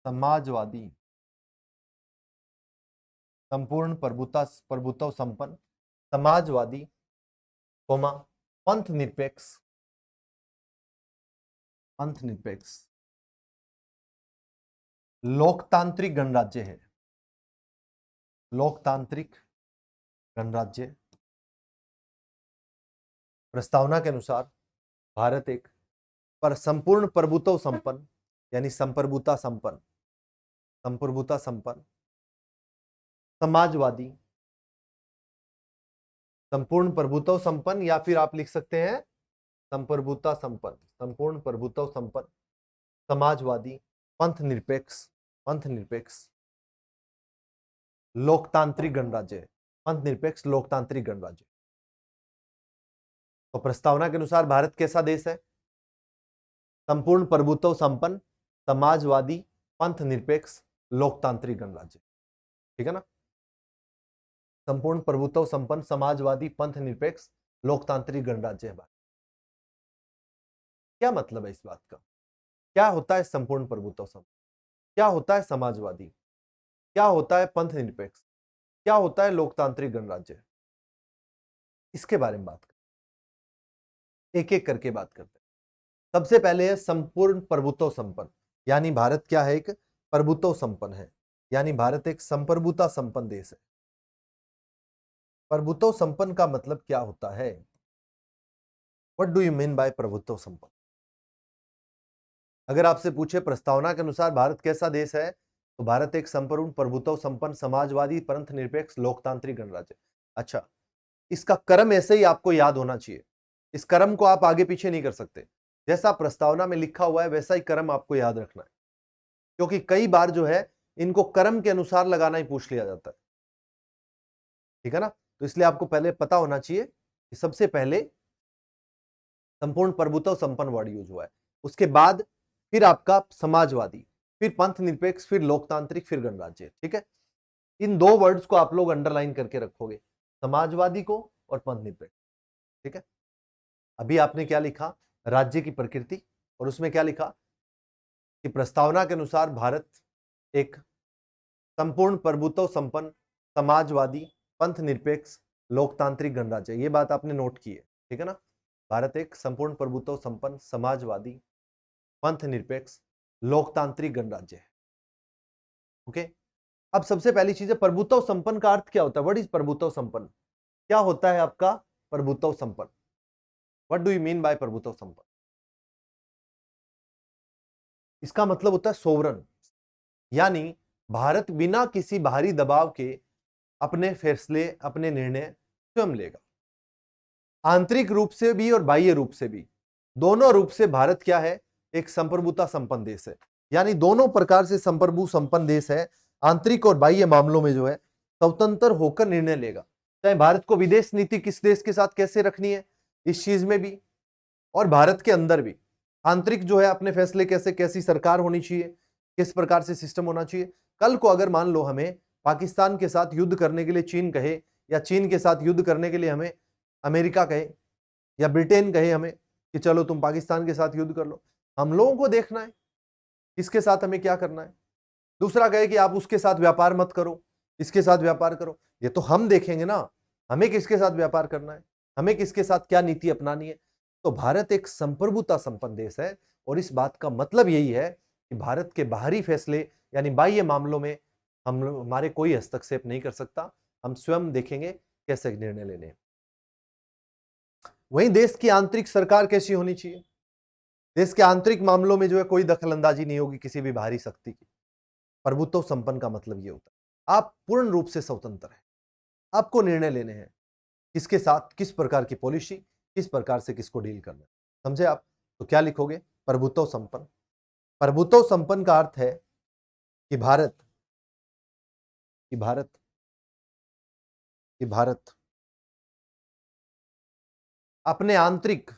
समाजवादी संपूर्ण प्रभुत्व संपन्न समाजवादी कोमा पंथ निरपेक्ष, पंथ निरपेक्ष लोकतांत्रिक गणराज्य है। लोकतांत्रिक गणराज्य। प्रस्तावना के अनुसार भारत एक पर संपूर्ण प्रभुत्व संपन्न, यानी संप्रभुता संपन्न, संप्रभुता संपन्न समाजवादी, संपूर्ण प्रभुत्व संपन्न, या फिर आप लिख सकते हैं संप्रभुता संपन्न, संपूर्ण प्रभुत्व संपन्न समाजवादी पंथ निरपेक्ष, पंथ निरपेक्ष लोकतांत्रिक गणराज्य, पंथ निरपेक्ष लोकतांत्रिक गणराज्य। तो प्रस्तावना के अनुसार भारत कैसा देश है? संपूर्ण प्रभुत्व संपन्न समाजवादी पंथ निरपेक्ष लोकतांत्रिक गणराज्य। ठीक है ना? संपूर्ण प्रभुत्व संपन्न समाजवादी पंथ निरपेक्ष लोकतांत्रिक गणराज्य है भारत। क्या मतलब है इस बात का? क्या होता है संपूर्ण प्रभुत्व संपन्न? क्या होता है समाजवादी? क्या होता है पंथ निरपेक्ष? क्या होता है लोकतांत्रिक गणराज्य? इसके बारे में बात करते, एक एक करके बात करते हैं। सबसे पहले है संपूर्ण प्रभुत्व संपन्न, यानी भारत क्या है? एक प्रभुत्व संपन्न है, यानी भारत एक संप्रभुता संपन्न देश है। प्रभुत्व संपन्न का मतलब क्या होता है? What do you mean by प्रभुत्व संपन्न? अगर आपसे पूछे प्रस्तावना के अनुसार भारत कैसा देश है, तो भारत एक संपूर्ण प्रभुत्व संपन्न समाजवादी पंथ निरपेक्ष लोकतांत्रिक गणराज्य। अच्छा, इसका क्रम ऐसे ही आपको याद होना चाहिए। इस क्रम को आप आगे पीछे नहीं कर सकते। जैसा प्रस्तावना में लिखा हुआ है वैसा ही क्रम आपको याद रखना है, क्योंकि कई बार जो है इनको क्रम के अनुसार लगाना ही पूछ लिया जाता है। ठीक है ना? तो इसलिए आपको पहले पता होना चाहिए कि सबसे पहले संपूर्ण प्रभुत्व संपन्न वर्ड यूज हुआ है, उसके बाद फिर आपका समाजवादी, फिर पंथ निरपेक्ष, फिर लोकतांत्रिक, फिर गणराज्य। ठीक है? इन दो वर्ड्स को आप लोग अंडरलाइन करके रखोगे, समाजवादी को और पंथ निरपेक्ष। ठीक है? अभी आपने क्या लिखा? राज्य की प्रकृति, और उसमें क्या लिखा कि प्रस्तावना के अनुसार भारत एक संपूर्ण प्रभुत्व संपन्न समाजवादी पंथ निरपेक्ष लोकतांत्रिक गणराज्य। ये बात आपने नोट की है। ठीक है ना? भारत एक संपूर्ण प्रभुत्व संपन्न समाजवादी पंथ निरपेक्ष लोकतांत्रिक गणराज्य है। ओके? अब सबसे पहली चीज है प्रभुत्व संपन्न का अर्थ क्या होता है? व्हाट इज प्रभुत्व संपन्न? क्या होता है आपका प्रभुत्व संपन्न? What do you mean by प्रभुत्व संपन्न? इसका मतलब होता है सोवरन, यानी भारत बिना किसी बाहरी दबाव के अपने फैसले, अपने निर्णय स्वयं लेगा। आंतरिक रूप से भी और बाह्य रूप से भी, दोनों रूप से भारत क्या है? एक संप्रभुता संपन्न देश है, यानी दोनों प्रकार से संप्रभु संपन्न देश है। आंतरिक और बाह्य मामलों में जो है स्वतंत्र होकर निर्णय लेगा। चाहे भारत को विदेश नीति किस देश के साथ कैसे रखनी है, इस चीज में भी, और भारत के अंदर भी आंतरिक जो है अपने फैसले कैसे, कैसी सरकार होनी चाहिए, किस प्रकार से सिस्टम होना चाहिए। कल को अगर मान लो हमें पाकिस्तान के साथ युद्ध करने के लिए चीन कहे, या चीन के साथ युद्ध करने के लिए हमें अमेरिका कहे या ब्रिटेन कहे हमें कि चलो तुम पाकिस्तान के साथ युद्ध कर लो, हम लोगों को देखना है इसके साथ हमें क्या करना है। दूसरा कहे कि आप उसके साथ व्यापार मत करो, इसके साथ व्यापार करो, ये तो हम देखेंगे ना, हमें किसके साथ व्यापार करना है, हमें किसके साथ क्या नीति अपनानी है। तो भारत एक संप्रभुता संपन्न देश है, और इस बात का मतलब यही है कि भारत के बाहरी फैसले यानी बाह्य मामलों में हमारे कोई हस्तक्षेप नहीं कर सकता, हम स्वयं देखेंगे कैसे निर्णय लेने हैं। वहीं देश की आंतरिक सरकार कैसी होनी चाहिए, देश के आंतरिक मामलों में जो है कोई दखल अंदाजी नहीं होगी किसी भी बाहरी शक्ति की। प्रभुत्व संपन्न का मतलब ये होता है आप पूर्ण रूप से स्वतंत्र हैं, आपको निर्णय लेने हैं किसके साथ किस प्रकार की पॉलिसी, किस प्रकार से किसको डील करना है, समझे आप। तो क्या लिखोगे, प्रभुत्व संपन्न। प्रभुत्व संपन्न का अर्थ है कि भारत अपने आंतरिक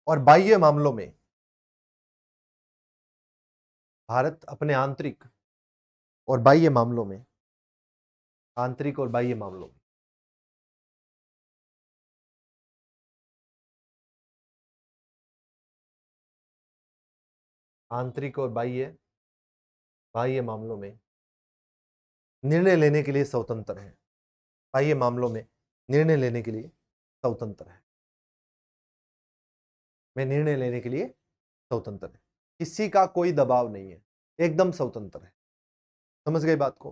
और बाह्य मामलों में, भारत अपने आंतरिक और बाह्य मामलों में, आंतरिक और बाह्य मामलों में आंतरिक और बाह्य मामलों में निर्णय लेने के लिए स्वतंत्र है। बाह्य मामलों में निर्णय लेने के लिए स्वतंत्र है, मैं निर्णय लेने के लिए स्वतंत्र है, किसी का कोई दबाव नहीं है, एकदम स्वतंत्र है। समझ गए बात को,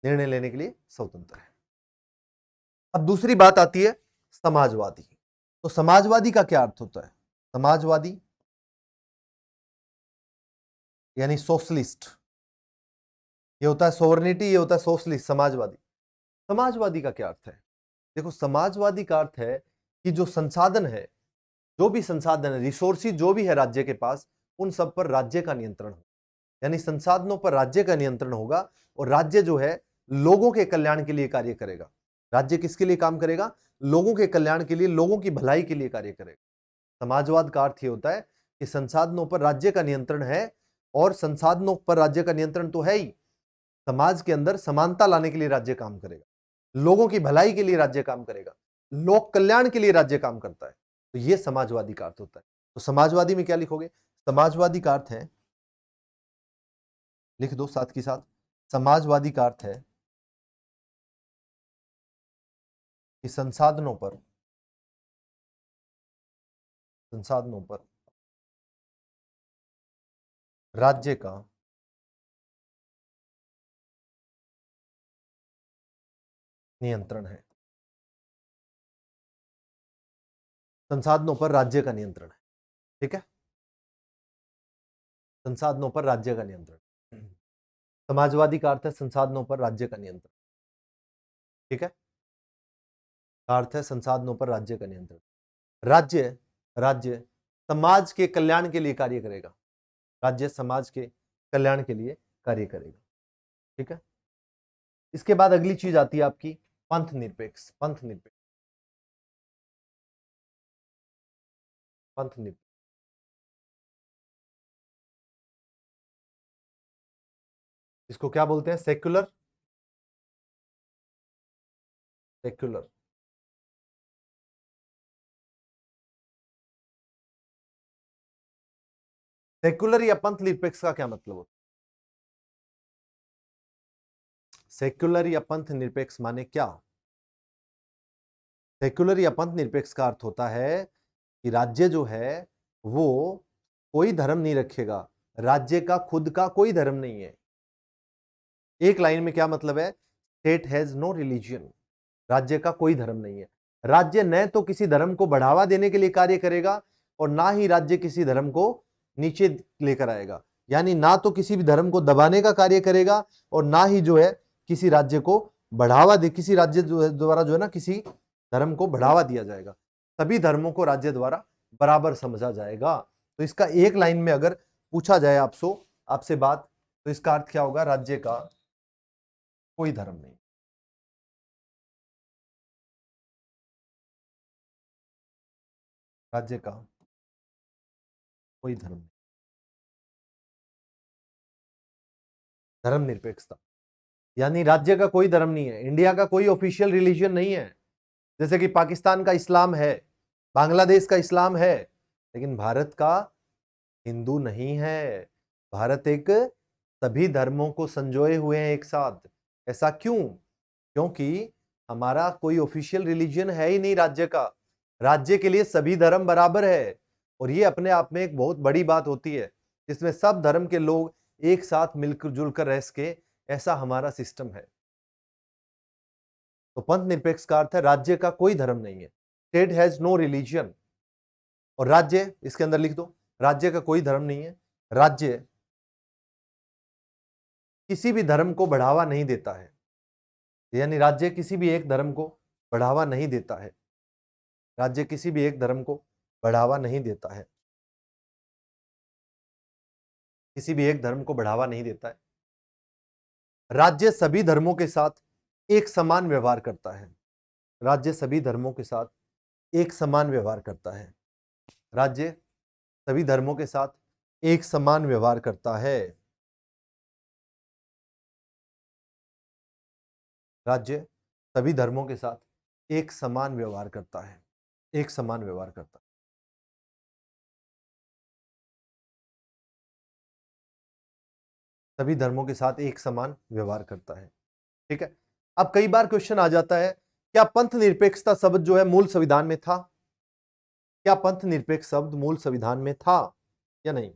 निर्णय लेने के लिए स्वतंत्र है। अब दूसरी बात आती है समाजवादी। तो समाजवादी का क्या अर्थ होता है, समाजवादी यानी सोशलिस्ट, ये होता है सोवरेनिटी, ये होता है सोशलिस्ट, समाजवादी। समाजवादी का क्या अर्थ है, देखो समाजवादी का अर्थ है कि जो संसाधन है, जो भी संसाधन है, रिसोर्सेज जो भी है राज्य के पास, उन सब पर राज्य का नियंत्रण हो, यानी संसाधनों पर राज्य का नियंत्रण होगा, और राज्य जो है लोगों के कल्याण के लिए कार्य करेगा। राज्य किसके लिए काम करेगा, लोगों के कल्याण के लिए, लोगों की भलाई के लिए कार्य करेगा। समाजवाद का अर्थ ये होता है कि संसाधनों पर राज्य का नियंत्रण है, और संसाधनों पर राज्य का नियंत्रण तो है ही, समाज के अंदर समानता लाने के लिए राज्य काम करेगा, लोगों की भलाई के लिए राज्य काम करेगा, लोक कल्याण के लिए राज्य काम करता है। तो ये समाजवादी का अर्थ होता है। तो समाजवादी में क्या लिखोगे, समाजवादी का अर्थ है, लिख दो साथ के साथ, समाजवादी का अर्थ है कि संसाधनों पर राज्य का नियंत्रण है, संसाधनों पर राज्य का नियंत्रण है, ठीक है, संसाधनों पर राज्य का नियंत्रण। समाजवादी का अर्थ है संसाधनों पर राज्य का नियंत्रण, ठीक है, का अर्थ है संसाधनों पर राज्य का नियंत्रण। राज्य समाज के कल्याण के लिए कार्य करेगा, राज्य समाज के कल्याण के लिए कार्य करेगा, ठीक है। इसके बाद अगली चीज आती है आपकी पंथ निरपेक्ष। इसको क्या बोलते हैं, सेक्युलर या पंथ निरपेक्ष का क्या मतलब होता है, सेक्युलर या पंथ निरपेक्ष माने क्या। सेक्युलर या पंथ निरपेक्ष का अर्थ होता है कि राज्य जो है वो कोई धर्म नहीं रखेगा, राज्य का खुद का कोई धर्म नहीं है। एक लाइन में क्या मतलब है, स्टेट हैज नो रिलीजियन, राज्य का कोई धर्म नहीं है। राज्य न तो किसी धर्म को बढ़ावा देने के लिए कार्य करेगा, और ना ही राज्य किसी धर्म को नीचे लेकर आएगा, यानी ना तो किसी भी धर्म को दबाने का कार्य करेगा, और ना ही जो है किसी राज्य को बढ़ावा दे, किसी राज्य द्वारा जो है ना किसी धर्म को बढ़ावा दिया जाएगा। सभी धर्मों को राज्य द्वारा बराबर समझा जाएगा। तो इसका एक लाइन में अगर पूछा जाए आपसे बात, तो इसका अर्थ क्या होगा? राज्य का कोई धर्म नहीं। राज्य का कोई धर्म नहीं। धर्मनिरपेक्षता यानी राज्य का कोई धर्म नहीं है, इंडिया का कोई ऑफिशियल रिलीजन नहीं है। जैसे कि पाकिस्तान का इस्लाम है, बांग्लादेश का इस्लाम है, लेकिन भारत का हिंदू नहीं है। भारत एक सभी धर्मों को संजोए हुए हैं एक साथ। ऐसा क्यों? क्योंकि हमारा कोई ऑफिशियल रिलीजन है ही नहीं राज्य का। राज्य के लिए सभी धर्म बराबर है, और ये अपने आप में एक बहुत बड़ी बात होती है, जिसमें सब धर्म के लोग एक साथ मिलकर जुलकर रह सके, ऐसा हमारा सिस्टम है। तो पंथ निरपेक्ष का अर्थ है राज्य का कोई धर्म नहीं है, स्टेट हैज नो रिलीजन। और राज्य इसके अंदर लिख दो, राज्य का कोई धर्म नहीं है, राज्य किसी भी धर्म को बढ़ावा नहीं देता है, यानी राज्य किसी भी एक धर्म को बढ़ावा नहीं देता है। राज्य किसी भी एक धर्म को बढ़ावा नहीं देता है, किसी भी एक धर्म को बढ़ावा नहीं देता है। राज्य सभी धर्मों के साथ एक समान व्यवहार करता है। राज्य सभी धर्मों के साथ एक समान व्यवहार करता है। राज्य सभी धर्मों के साथ एक समान व्यवहार करता है। राज्य सभी धर्मों के साथ एक समान व्यवहार करता है, एक समान व्यवहार करता है। सभी धर्मों के साथ एक समान व्यवहार करता है। ठीक है। अब कई बार क्वेश्चन आ जाता है, क्या पंथ निरपेक्षता शब्द जो है मूल संविधान में था? क्या पंथ निरपेक्ष शब्द मूल संविधान में था या नहीं?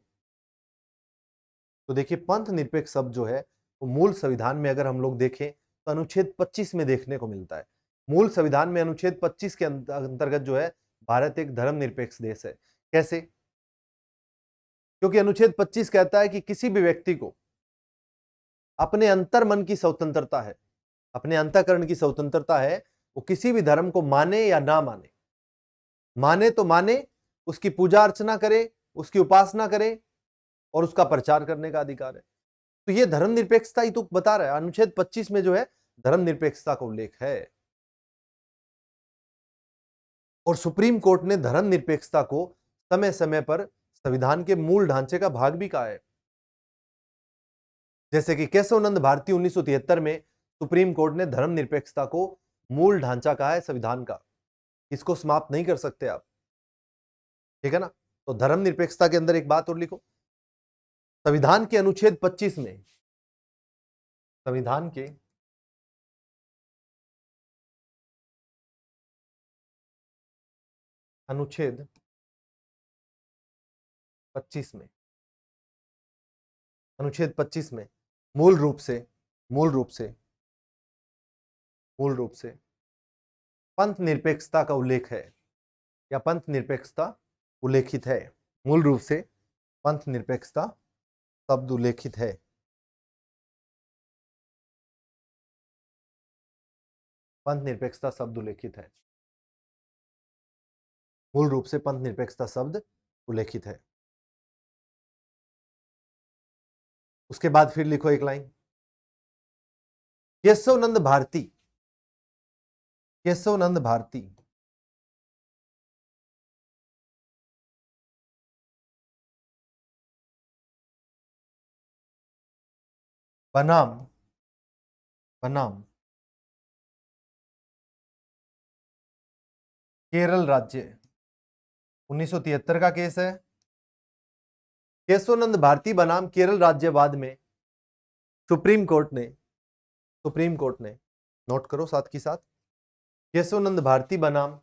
तो देखिए, पंथ निरपेक्ष शब्द जो है वो मूल संविधान में अगर हम लोग देखें तो अनुच्छेद 25 में देखने को मिलता है। मूल संविधान में अनुच्छेद 25 के अंतर्गत जो है भारत एक धर्मनिरपेक्ष देश है। कैसे? क्योंकि अनुच्छेद 25 कहता है कि किसी भी व्यक्ति को अपने अंतर मन की स्वतंत्रता है, अपने अंतःकरण की स्वतंत्रता है। वो किसी भी धर्म को माने या ना माने, माने तो माने, उसकी पूजा अर्चना करे, उसकी उपासना करे, और उसका प्रचार करने का अधिकार है। तो ये धर्मनिरपेक्षता ही तो बता रहा है। अनुच्छेद 25 में जो है धर्मनिरपेक्षता का उल्लेख है। और सुप्रीम कोर्ट ने धर्मनिरपेक्षता को समय समय पर संविधान के मूल ढांचे का भाग भी कहा है। जैसे कि केशवनंद भारती 1973 में सुप्रीम कोर्ट ने धर्मनिरपेक्षता को मूल ढांचा कहा है संविधान का। इसको समाप्त नहीं कर सकते आप, ठीक है ना? तो धर्मनिरपेक्षता के अंदर एक बात और लिखो, संविधान के अनुच्छेद 25 में, संविधान के अनुच्छेद 25 में, अनुच्छेद 25 में मूल रूप से मूल रूप से मूल रूप से पंथ निरपेक्षता का उल्लेख है, या पंथ निरपेक्षता उल्लेखित है। मूल रूप से पंथ निरपेक्षता शब्द उल्लेखित है। पंथ निरपेक्षता शब्द उल्लेखित है। मूल रूप से पंथ निरपेक्षता शब्द उल्लेखित है। उसके बाद फिर लिखो एक लाइन, केशवनंद भारती, केशवनंद भारती बनाम बनाम केरल राज्य, 1973 का केस है। केशवनंद भारती बनाम केरल राज्यवाद में सुप्रीम कोर्ट ने, सुप्रीम कोर्ट ने, नोट करो साथ की साथ, केशवनंद भारती बनाम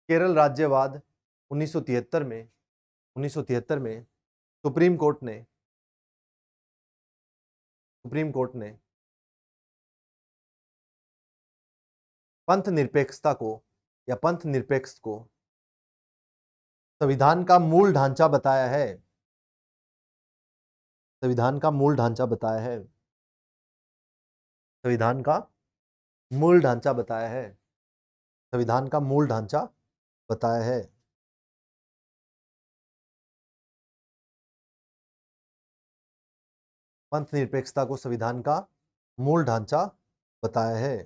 केरल राज्यवाद 1973 में, 1973 में सुप्रीम कोर्ट ने, सुप्रीम कोर्ट ने पंथ निरपेक्षता को या पंथ निरपेक्ष को संविधान का मूल ढांचा बताया है। संविधान का मूल ढांचा बताया है। संविधान का मूल ढांचा बताया है। संविधान का मूल ढांचा बताया है। पंथ निरपेक्षता को संविधान का मूल ढांचा बताया है।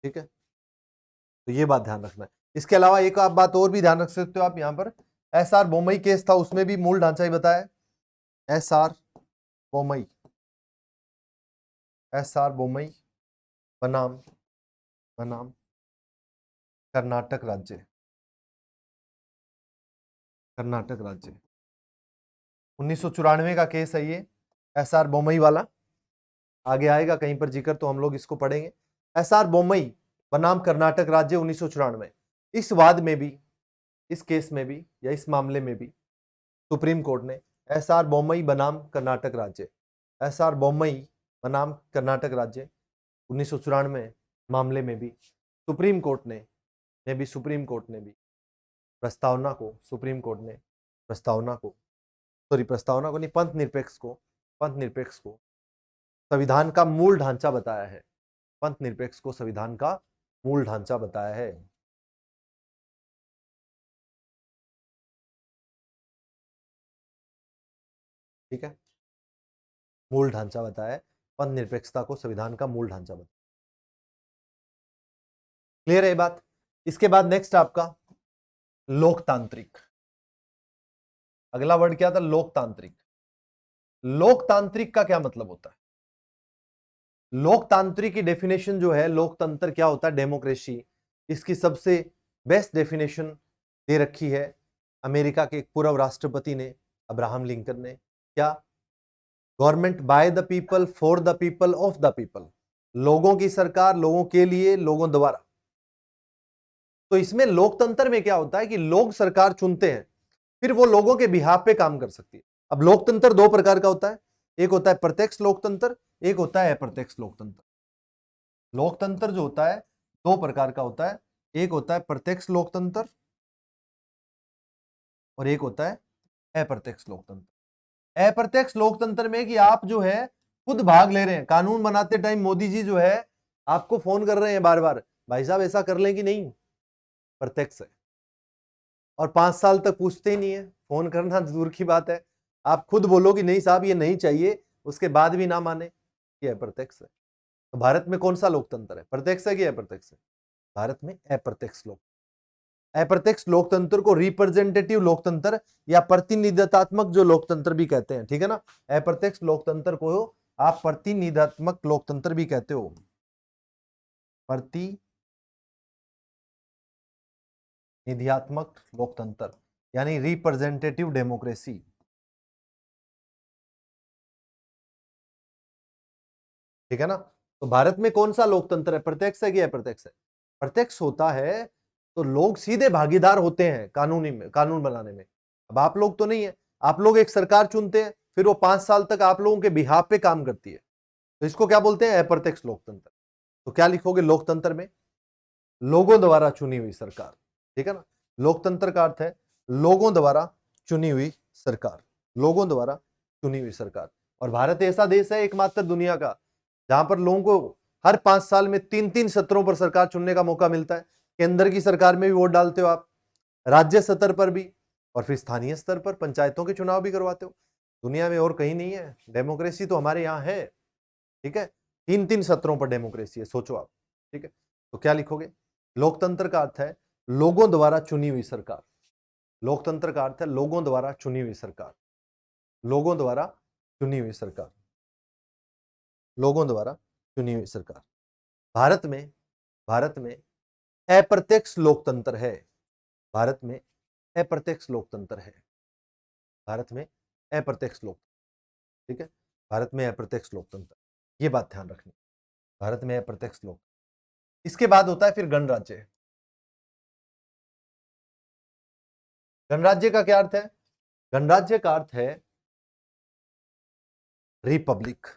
ठीक है, तो ये बात ध्यान रखना है। इसके अलावा एक आप बात और भी ध्यान रख सकते हो आप, यहाँ पर एसआर बोमई केस था, उसमें भी मूल ढांचा ही बताया। एसआर बोमई, एसआर बोमई बनाम कर्नाटक राज्य, कर्नाटक राज्य 1994 का केस है ये, एसआर बोमई वाला। आगे आएगा कहीं पर जिक्र, तो हम लोग इसको पढ़ेंगे। एसआर बोमई बनाम कर्नाटक राज्य 1994। इस वाद में भी, इस केस में भी या इस मामले में भी सुप्रीम कोर्ट ने एसआर बोमई बनाम कर्नाटक राज्य, एसआर बोमई बनाम कर्नाटक राज्य 1994 मामले में भी सुप्रीम कोर्ट ने भी प्रस्तावना को, सुप्रीम कोर्ट ने प्रस्तावना को नहीं, पंथ निरपेक्ष को संविधान का मूल ढांचा बताया है। पंथ निरपेक्ष को संविधान का मूल ढांचा बताया है। ठीक है, मूल ढांचा बताया है, पंथ निरपेक्षता को संविधान का मूल ढांचा बताया। क्लियर है ये बात? इसके बाद नेक्स्ट आपका लोकतांत्रिक। अगला वर्ड क्या था? लोकतांत्रिक। लोकतांत्रिक का क्या मतलब होता है? लोकतांत्रिक की डेफिनेशन जो है, लोकतंत्र क्या होता है? डेमोक्रेसी। इसकी सबसे बेस्ट डेफिनेशन दे रखी है अमेरिका के एक पूर्व राष्ट्रपति ने, अब्राहम लिंकन ने। क्या? Government by the people, for the people, of the people. लोगों की सरकार, लोगों के लिए, लोगों द्वारा। तो इसमें लोकतंत्र में क्या होता है कि लोग सरकार चुनते हैं, फिर वो लोगों के बिहाफ पे काम कर सकती है। अब लोकतंत्र दो प्रकार का होता है, एक होता है प्रत्यक्ष लोकतंत्र, एक होता है अप्रत्यक्ष लोकतंत्र। लोकतंत्र जो होता है दो प्रकार का होता है, एक होता है प्रत्यक्ष लोकतंत्र और एक होता है अप्रत्यक्ष लोकतंत्र। अप्रत्यक्ष लोकतंत्र में कि आप जो है खुद भाग ले रहे हैं। कानून बनाते टाइम मोदी जी जो है आपको फोन कर रहे हैं बार बार, भाई साहब ऐसा कर लें कि नहीं, प्रत्यक्ष है। और 5 साल तक पूछते ही नहीं है, फोन करना दूर की बात है, आप खुद बोलो कि नहीं साहब ये नहीं चाहिए, उसके बाद भी ना माने, ये अप्रत्यक्ष है। तो भारत में कौन सा लोकतंत्र है? प्रत्यक्ष है कि अप्रत्यक्ष है? भारत में अप्रत्यक्ष लोक। अप्रत्यक्ष लोकतंत्र को रिप्रेजेंटेटिव लोकतंत्र या प्रतिनिधित्वात्मक जो लोकतंत्र भी कहते हैं। ठीक है ना, अप्रत्यक्ष लोकतंत्र को आप प्रतिनिधित्वात्मक लोकतंत्र भी कहते हो, प्रतिनिधित्वात्मक लोकतंत्र यानी रिप्रेजेंटेटिव डेमोक्रेसी। ठीक है ना, तो भारत में कौन सा लोकतंत्र है? प्रत्यक्ष है कि अप्रत्यक्ष है? प्रत्यक्ष होता है तो लोग सीधे भागीदार होते हैं कानूनी में, कानून बनाने में। अब आप लोग तो नहीं है, आप लोग एक सरकार चुनते हैं, फिर वो 5 साल तक आप लोगों के बिहाफ पे काम करती है, तो इसको क्या बोलते हैं? अप्रत्यक्ष लोकतंत्र। तो क्या लिखोगे लोकतंत्र में? लोगों द्वारा चुनी हुई सरकार। ठीक है ना, लोकतंत्र का अर्थ है लोगों द्वारा चुनी हुई सरकार, लोगों द्वारा चुनी हुई सरकार। और भारत ऐसा देश है एकमात्र दुनिया का जहां पर लोगों को हर 5 साल में 3-3 सत्रों पर सरकार चुनने का मौका मिलता है। केंद्र की सरकार में भी वोट डालते हो आप, राज्य स्तर पर भी, और फिर स्थानीय स्तर पर पंचायतों के चुनाव भी करवाते हो। दुनिया में और कहीं नहीं है डेमोक्रेसी, तो हमारे यहाँ है। ठीक है, 3-3 सत्रों पर डेमोक्रेसी है, सोचो आप। ठीक है, तो क्या लिखोगे? लोकतंत्र का अर्थ है लोगों द्वारा चुनी हुई सरकार। लोकतंत्र का अर्थ है लोगों द्वारा चुनी हुई सरकार, लोगों द्वारा चुनी हुई सरकार, लोगों द्वारा चुनी हुई सरकार। भारत में अप्रत्यक्ष लोकतंत्र है, भारत में अप्रत्यक्ष लोकतंत्र है, भारत में अप्रत्यक्ष लोकतंत्र। ठीक है, भारत में अप्रत्यक्ष लोकतंत्र, ये बात ध्यान रखनी, भारत में अप्रत्यक्ष लोकतंत्र। इसके बाद होता है फिर गणराज्य। गणराज्य का क्या अर्थ है? गणराज्य का अर्थ है रिपब्लिक।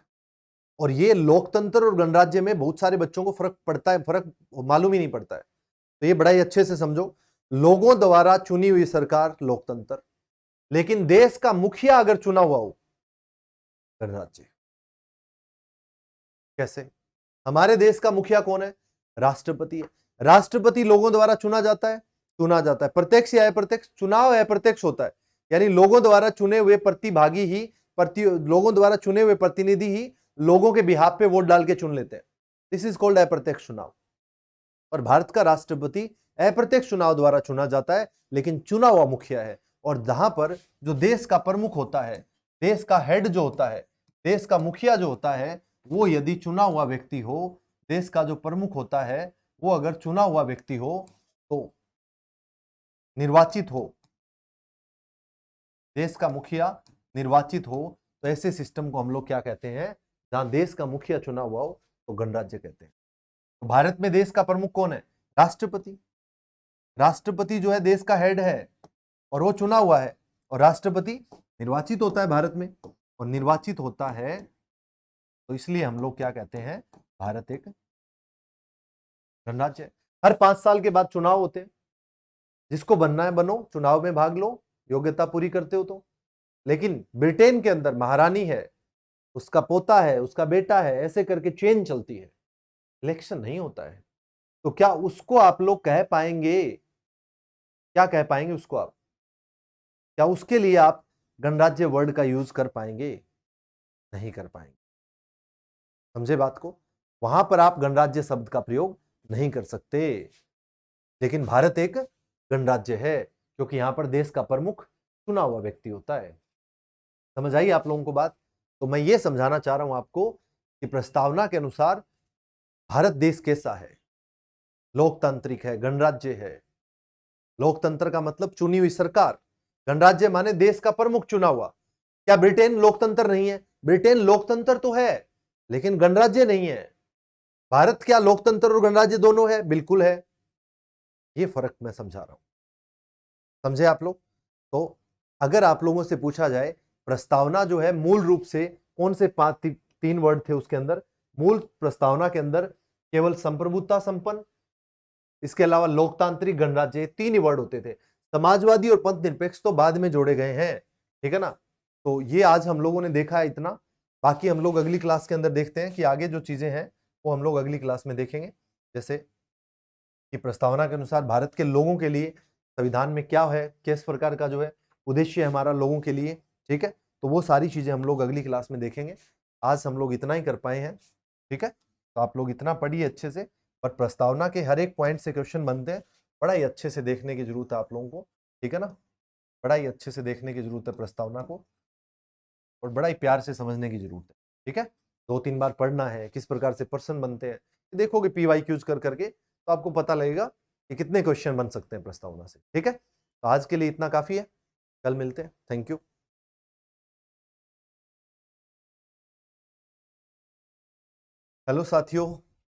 और ये लोकतंत्र और गणराज्य में बहुत सारे बच्चों को फर्क पड़ता है, फर्क मालूम ही नहीं पड़ता है, तो ये बड़ा ही अच्छे से समझो। लोगों द्वारा चुनी हुई सरकार लोकतंत्र, लेकिन देश का मुखिया अगर चुना हुआ हो गणराज्य। कैसे? हमारे देश का मुखिया कौन है? राष्ट्रपति है। राष्ट्रपति लोगों द्वारा चुना जाता है, प्रत्यक्ष या अप्रत्यक्ष? चुनाव अप्रत्यक्ष होता है, यानी लोगों द्वारा चुने हुए प्रतिभागी ही लोगों द्वारा चुने हुए प्रतिनिधि ही लोगों के बिहाफ पे वोट डाल के चुन लेते हैं। दिस इज कॉल्ड अप्रत्यक्ष चुनाव। और भारत का राष्ट्रपति अप्रत्यक्ष चुनाव द्वारा चुना जाता है, लेकिन चुना हुआ मुखिया है। और जहां पर जो देश का प्रमुख होता है, देश का हेड जो होता है, देश का मुखिया जो होता है, वो यदि चुना हुआ व्यक्ति हो, देश का जो प्रमुख होता है वो अगर चुना हुआ व्यक्ति हो, तो निर्वाचित हो, देश का मुखिया निर्वाचित हो, तो ऐसे सिस्टम को हम लोग क्या कहते हैं? जहां देश का मुखिया चुना हुआ हो तो गणराज्य कहते हैं। तो भारत में देश का प्रमुख कौन है? राष्ट्रपति। राष्ट्रपति जो है देश का हेड है और वो चुना हुआ है, और राष्ट्रपति निर्वाचित होता है भारत में, और निर्वाचित होता है तो इसलिए हम लोग क्या कहते हैं? भारत एक गणराज्य है। हर 5 साल के बाद चुनाव होते हैं, जिसको बनना है बनो, चुनाव में भाग लो, योग्यता पूरी करते हो तो। लेकिन ब्रिटेन के अंदर महारानी है, उसका पोता है, उसका बेटा है, ऐसे करके चेन चलती है, इलेक्शन नहीं होता है। तो क्या उसको आप लोग कह पाएंगे? क्या कह पाएंगे उसको आप? क्या उसके लिए आप गणराज्य वर्ड का यूज कर पाएंगे? नहीं कर पाएंगे। समझे बात को? वहां पर आप गणराज्य शब्द का प्रयोग नहीं कर सकते। लेकिन भारत एक गणराज्य है क्योंकि यहां पर देश का प्रमुख चुना हुआ व्यक्ति होता है। समझ आई आप लोगों को बात? तो मैं ये समझाना चाह रहा हूं आपको कि प्रस्तावना के अनुसार भारत देश कैसा है? लोकतांत्रिक है, गणराज्य है। लोकतंत्र का मतलब चुनी हुई सरकार, गणराज्य माने देश का प्रमुख चुना हुआ। क्या ब्रिटेन लोकतंत्र नहीं है? ब्रिटेन लोकतंत्र तो है, लेकिन गणराज्य नहीं है। भारत क्या लोकतंत्र और गणराज्य दोनों है? बिल्कुल है। ये फर्क मैं समझा रहा हूं। समझे आप लोग? तो अगर आप लोगों से पूछा जाए प्रस्तावना जो है मूल रूप से कौन से 3 वर्ड थे उसके अंदर? मूल प्रस्तावना के अंदर केवल संप्रभुता संपन्न, इसके अलावा लोकतांत्रिक, गणराज्य, 3 ही वर्ड होते थे। समाजवादी और पंथ निरपेक्ष तो बाद में जोड़े गए हैं, ठीक है ना? तो ये आज हम लोगों ने देखा है इतना। बाकी हम लोग अगली क्लास के अंदर देखते हैं कि आगे जो चीजें हैं वो हम लोग अगली क्लास में देखेंगे। जैसे कि प्रस्तावना के अनुसार भारत के लोगों के लिए संविधान में क्या है, किस प्रकार का जो है उद्देश्य है हमारा लोगों के लिए, ठीक है? तो वो सारी चीजें हम लोग अगली क्लास में देखेंगे। आज हम लोग इतना ही कर पाए हैं, ठीक है? तो आप लोग इतना पढ़िए अच्छे से। पर प्रस्तावना के हर एक पॉइंट से क्वेश्चन बनते हैं, बड़ा ही अच्छे से देखने की जरूरत है आप लोगों को, ठीक है ना? बड़ा ही अच्छे से देखने की जरूरत है प्रस्तावना को, और बड़ा ही प्यार से समझने की जरूरत है, ठीक है? 2-3 बार पढ़ना है, किस प्रकार से प्रश्न बनते हैं देखोगे PYQs कर करके, तो आपको पता लगेगा कि कितने क्वेश्चन बन सकते हैं प्रस्तावना से, ठीक है? तो आज के लिए इतना काफी है, कल मिलते हैं। Thank you. हेलो साथियों,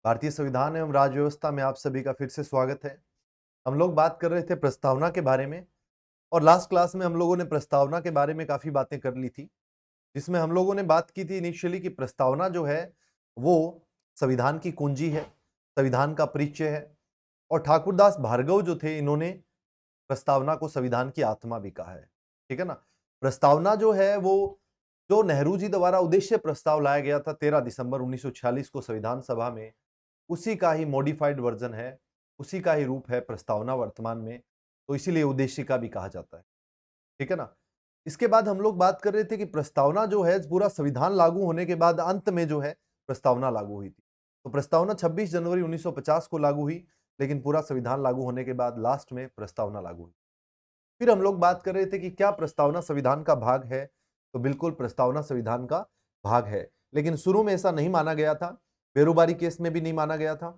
भारतीय संविधान एवं राज्य व्यवस्था में आप सभी का फिर से स्वागत है। हम लोग बात कर रहे थे प्रस्तावना के बारे में, और लास्ट क्लास में हम लोगों ने प्रस्तावना के बारे में काफी बातें कर ली थी, जिसमें हम लोगों ने बात की थी इनिशियली कि प्रस्तावना जो है वो संविधान की कुंजी है, संविधान का परिचय है। और ठाकुरदास भार्गव जो थे, इन्होंने प्रस्तावना को संविधान की आत्मा भी कहा है, ठीक है ना? प्रस्तावना जो है वो जो नेहरू जी द्वारा उद्देश्य प्रस्ताव लाया गया था 13 दिसंबर 1946 को संविधान सभा में, उसी का ही मॉडिफाइड वर्जन है, उसी का ही रूप है प्रस्तावना वर्तमान में। तो इसीलिए उद्देशिका भी कहा जाता है, ठीक है ना? इसके बाद हम लोग बात कर रहे थे कि प्रस्तावना जो है पूरा संविधान लागू होने के बाद अंत में जो है प्रस्तावना लागू हुई थी। तो प्रस्तावना 26 जनवरी 1950 को लागू हुई, लेकिन पूरा संविधान लागू होने के बाद लास्ट में प्रस्तावना लागू हुई। फिर हम लोग बात कर रहे थे कि क्या प्रस्तावना संविधान का भाग है? तो बिल्कुल प्रस्तावना संविधान का भाग है, लेकिन शुरू में ऐसा नहीं माना गया था। बेरोबारी केस में भी नहीं माना गया था।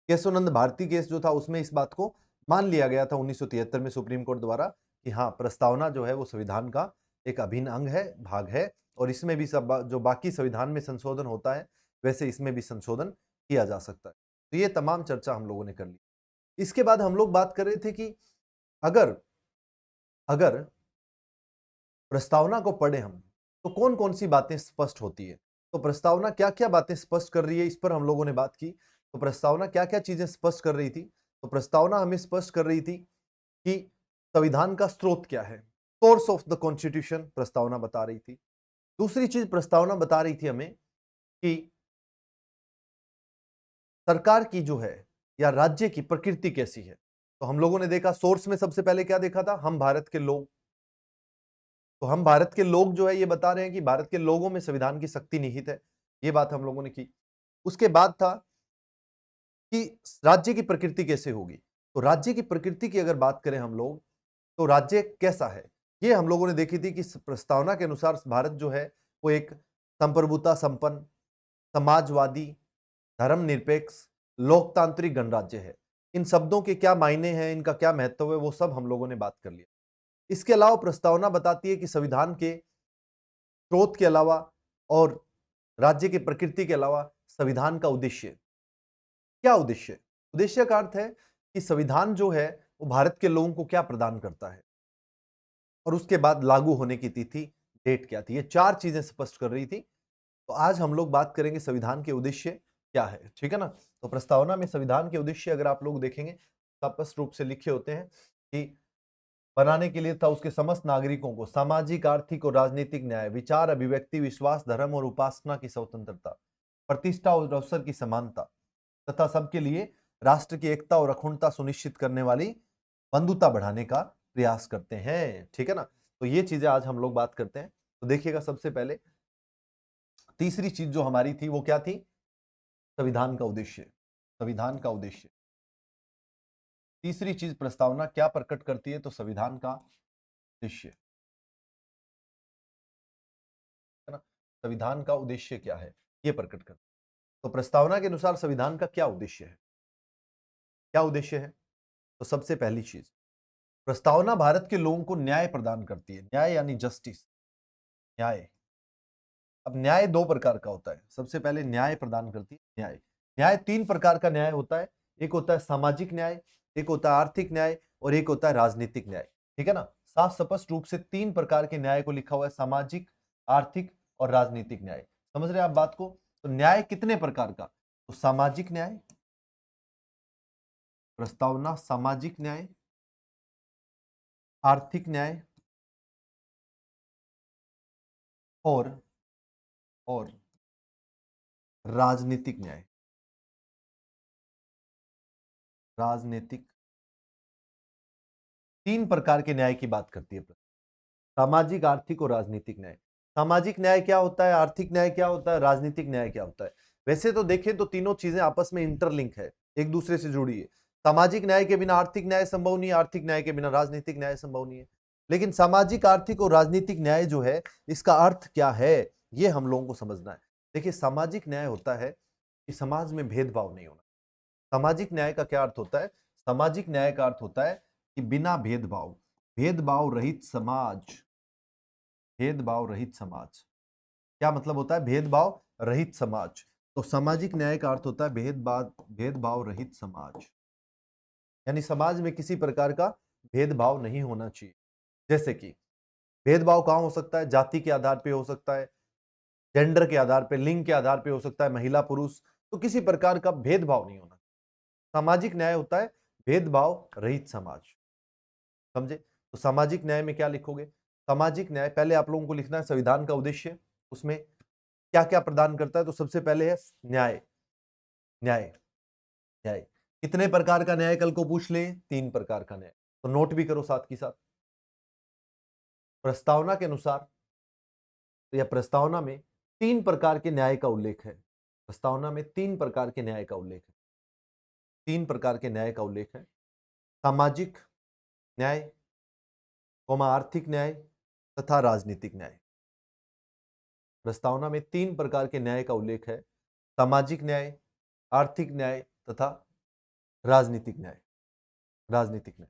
केशवानंद भारती केस जो था उसमें इस बात को मान लिया गया था 1973 में सुप्रीम कोर्ट द्वारा कि हाँ, प्रस्तावना जो है वो संविधान का एक अभिन्न अंग है, भाग है, और इसमें भी सब जो बाकी संविधान में संशोधन होता है वैसे इसमें भी संशोधन किया जा सकता है। तो ये तमाम चर्चा हम लोगों ने कर ली। इसके बाद हम लोग बात कर रहे थे कि अगर अगर प्रस्तावना को पढ़े हम तो कौन कौन सी बातें स्पष्ट होती है। तो प्रस्तावना क्या क्या बातें स्पष्ट कर रही है, इस पर हम लोगों ने बात की। तो प्रस्तावना क्या क्या चीजें स्पष्ट कर रही थी? तो प्रस्तावना हमें स्पष्ट कर रही थी कि संविधान का स्रोत क्या है, सोर्स ऑफ द कॉन्स्टिट्यूशन प्रस्तावना बता रही थी। दूसरी चीज प्रस्तावना बता रही थी हमें कि सरकार की जो है या राज्य की प्रकृति कैसी है। तो हम लोगों ने देखा सोर्स में सबसे पहले क्या देखा था, हम भारत के लोग, तो हम भारत के लोग जो है ये बता रहे हैं कि भारत के लोगों में संविधान की शक्ति निहित है, ये बात हम लोगों ने की। उसके बाद था कि राज्य की प्रकृति कैसे होगी। तो राज्य की प्रकृति की अगर बात करें हम लोग, तो राज्य कैसा है ये हम लोगों ने देखी थी कि प्रस्तावना के अनुसार भारत जो है वो एक संप्रभुता संपन्न, समाजवादी, धर्मनिरपेक्ष, लोकतांत्रिक गणराज्य है। इन शब्दों के क्या मायने हैं, इनका क्या महत्व है, वो सब हम लोगों ने बात कर लिया। इसके अलावा प्रस्तावना बताती है कि संविधान के स्रोत के अलावा और राज्य की प्रकृति के अलावा संविधान का उद्देश्य क्या उद्देश्य, उद्देश्य का अर्थ है कि संविधान जो है वो भारत के लोगों को क्या प्रदान करता है, और उसके बाद लागू होने की तिथि, डेट क्या थी। ये चार चीजें स्पष्ट कर रही थी। तो आज हम लोग बात करेंगे संविधान के उद्देश्य क्या है, ठीक है ना। तो प्रस्तावना में संविधान के उद्देश्य अगर आप लोग देखेंगे स्पष्ट रूप से लिखे होते हैं कि बनाने के लिए था उसके समस्त नागरिकों को सामाजिक, आर्थिक और राजनीतिक न्याय, विचार, अभिव्यक्ति, विश्वास, धर्म और उपासना की स्वतंत्रता, प्रतिष्ठा और अवसर की समानता तथा सबके लिए राष्ट्र की एकता और अखंडता सुनिश्चित करने वाली बंधुता बढ़ाने का प्रयास करते हैं, ठीक है ना। तो ये चीजें आज हम लोग बात करते हैं। तो देखिएगा, सबसे पहले तीसरी चीज जो हमारी थी वो क्या थी, संविधान का उद्देश्य। संविधान का उद्देश्य, तीसरी चीज प्रस्तावना क्या प्रकट करती है, तो संविधान का उद्देश्य, है ना। संविधान का उद्देश्य क्या है ये प्रकट करती है। तो प्रस्तावना के अनुसार संविधान का क्या उद्देश्य है, क्या उद्देश्य है। तो सबसे पहली चीज, प्रस्तावना भारत के लोगों को न्याय प्रदान करती है। न्याय यानी जस्टिस, न्याय। अब न्याय दो प्रकार का होता है। सबसे पहले न्याय प्रदान करती है न्याय। न्याय तीन प्रकार का न्याय होता है। एक होता है सामाजिक न्याय, एक होता है आर्थिक न्याय, और एक होता है राजनीतिक न्याय, ठीक है ना। साफ स्पष्ट रूप से तीन प्रकार के न्याय को लिखा हुआ है, सामाजिक, आर्थिक और राजनीतिक न्याय। समझ रहे हैं आप बात को। तो न्याय कितने प्रकार का, तो सामाजिक न्याय, प्रस्तावना सामाजिक न्याय, आर्थिक न्याय और राजनीतिक न्याय। राजनीतिक, तीन प्रकार के न्याय की बात करती है सामाजिक, आर्थिक और राजनीतिक न्याय। सामाजिक न्याय क्या होता है, आर्थिक न्याय क्या होता है, राजनीतिक न्याय क्या होता है। वैसे तो देखें तो तीनों चीजें आपस में इंटरलिंक है, एक दूसरे से जुड़ी है। सामाजिक न्याय के बिना आर्थिक न्याय संभव नहीं है, आर्थिक न्याय के बिना राजनीतिक न्याय संभव नहीं है। लेकिन सामाजिक, आर्थिक और राजनीतिक न्याय जो है, इसका अर्थ क्या है, ये हम लोगों को समझना है। देखिए, सामाजिक न्याय होता है कि समाज में भेदभाव नहीं होना। सामाजिक न्याय का क्या अर्थ होता है, सामाजिक न्याय का अर्थ होता है कि बिना भेदभाव, भेदभाव रहित समाज, भेदभाव रहित समाज। क्या मतलब होता है भेदभाव रहित समाज। तो सामाजिक न्याय का अर्थ होता है भेदभाव रहित समाज, यानी समाज में किसी प्रकार का भेदभाव नहीं होना चाहिए। जैसे कि भेदभाव कहां हो सकता है, जाति के आधार पे हो सकता है, जेंडर के आधार पे, लिंग के आधार पे हो सकता है, महिला पुरुष, तो किसी प्रकार का भेदभाव नहीं होना। सामाजिक न्याय होता है भेदभाव रहित समाज, समझे। तो सामाजिक न्याय में क्या लिखोगे, सामाजिक न्याय पहले आप लोगों को लिखना है संविधान का उद्देश्य, उसमें क्या क्या प्रदान करता है। तो सबसे पहले है न्याय। न्याय, न्याय कितने प्रकार का न्याय कल को पूछ ले, तीन प्रकार का न्याय। तो नोट भी करो साथ के साथ। प्रस्तावना के अनुसार, तो यह प्रस्तावना में तीन प्रकार के न्याय का उल्लेख है। प्रस्तावना में तीन प्रकार के न्याय का उल्लेख है, तीन प्रकार के न्याय का उल्लेख है। सामाजिक न्याय, आर्थिक न्याय तथा राजनीतिक न्याय। प्रस्तावना में तीन प्रकार के न्याय का उल्लेख है, सामाजिक न्याय, आर्थिक न्याय तथा राजनीतिक न्याय। राजनीतिक न्याय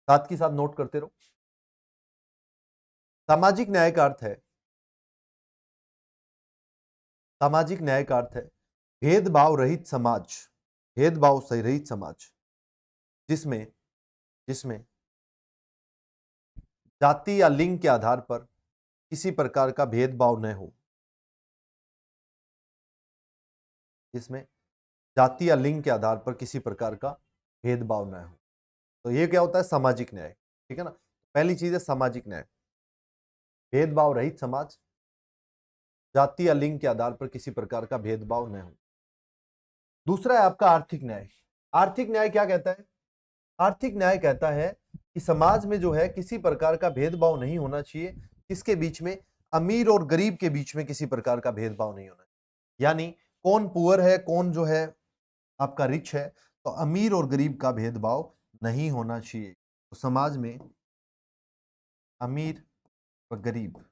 साथ के साथ नोट करते रहो। सामाजिक न्याय का अर्थ है, सामाजिक न्याय का अर्थ है भेदभाव रहित समाज, भेदभाव से रहित समाज, जिसमें जिसमें जाति या लिंग के आधार पर किसी प्रकार का भेदभाव न हो, जिसमें जाति या लिंग के आधार पर किसी प्रकार का भेदभाव न हो। तो ये क्या होता है, सामाजिक न्याय, ठीक है ना। पहली चीज है सामाजिक न्याय, भेदभाव रहित समाज, जाति या लिंग के आधार पर किसी प्रकार का भेदभाव न हो। दूसरा है आपका आर्थिक न्याय। आर्थिक न्याय क्या कहता है, आर्थिक न्याय कहता है कि समाज में जो है किसी प्रकार का भेदभाव नहीं होना चाहिए, किसके बीच में, अमीर और गरीब के बीच में किसी प्रकार का भेदभाव नहीं होना चाहिए। यानी कौन पुअर है, कौन जो है आपका रिच है, तो अमीर और गरीब का भेदभाव नहीं होना चाहिए। तो समाज में अमीर व गरीब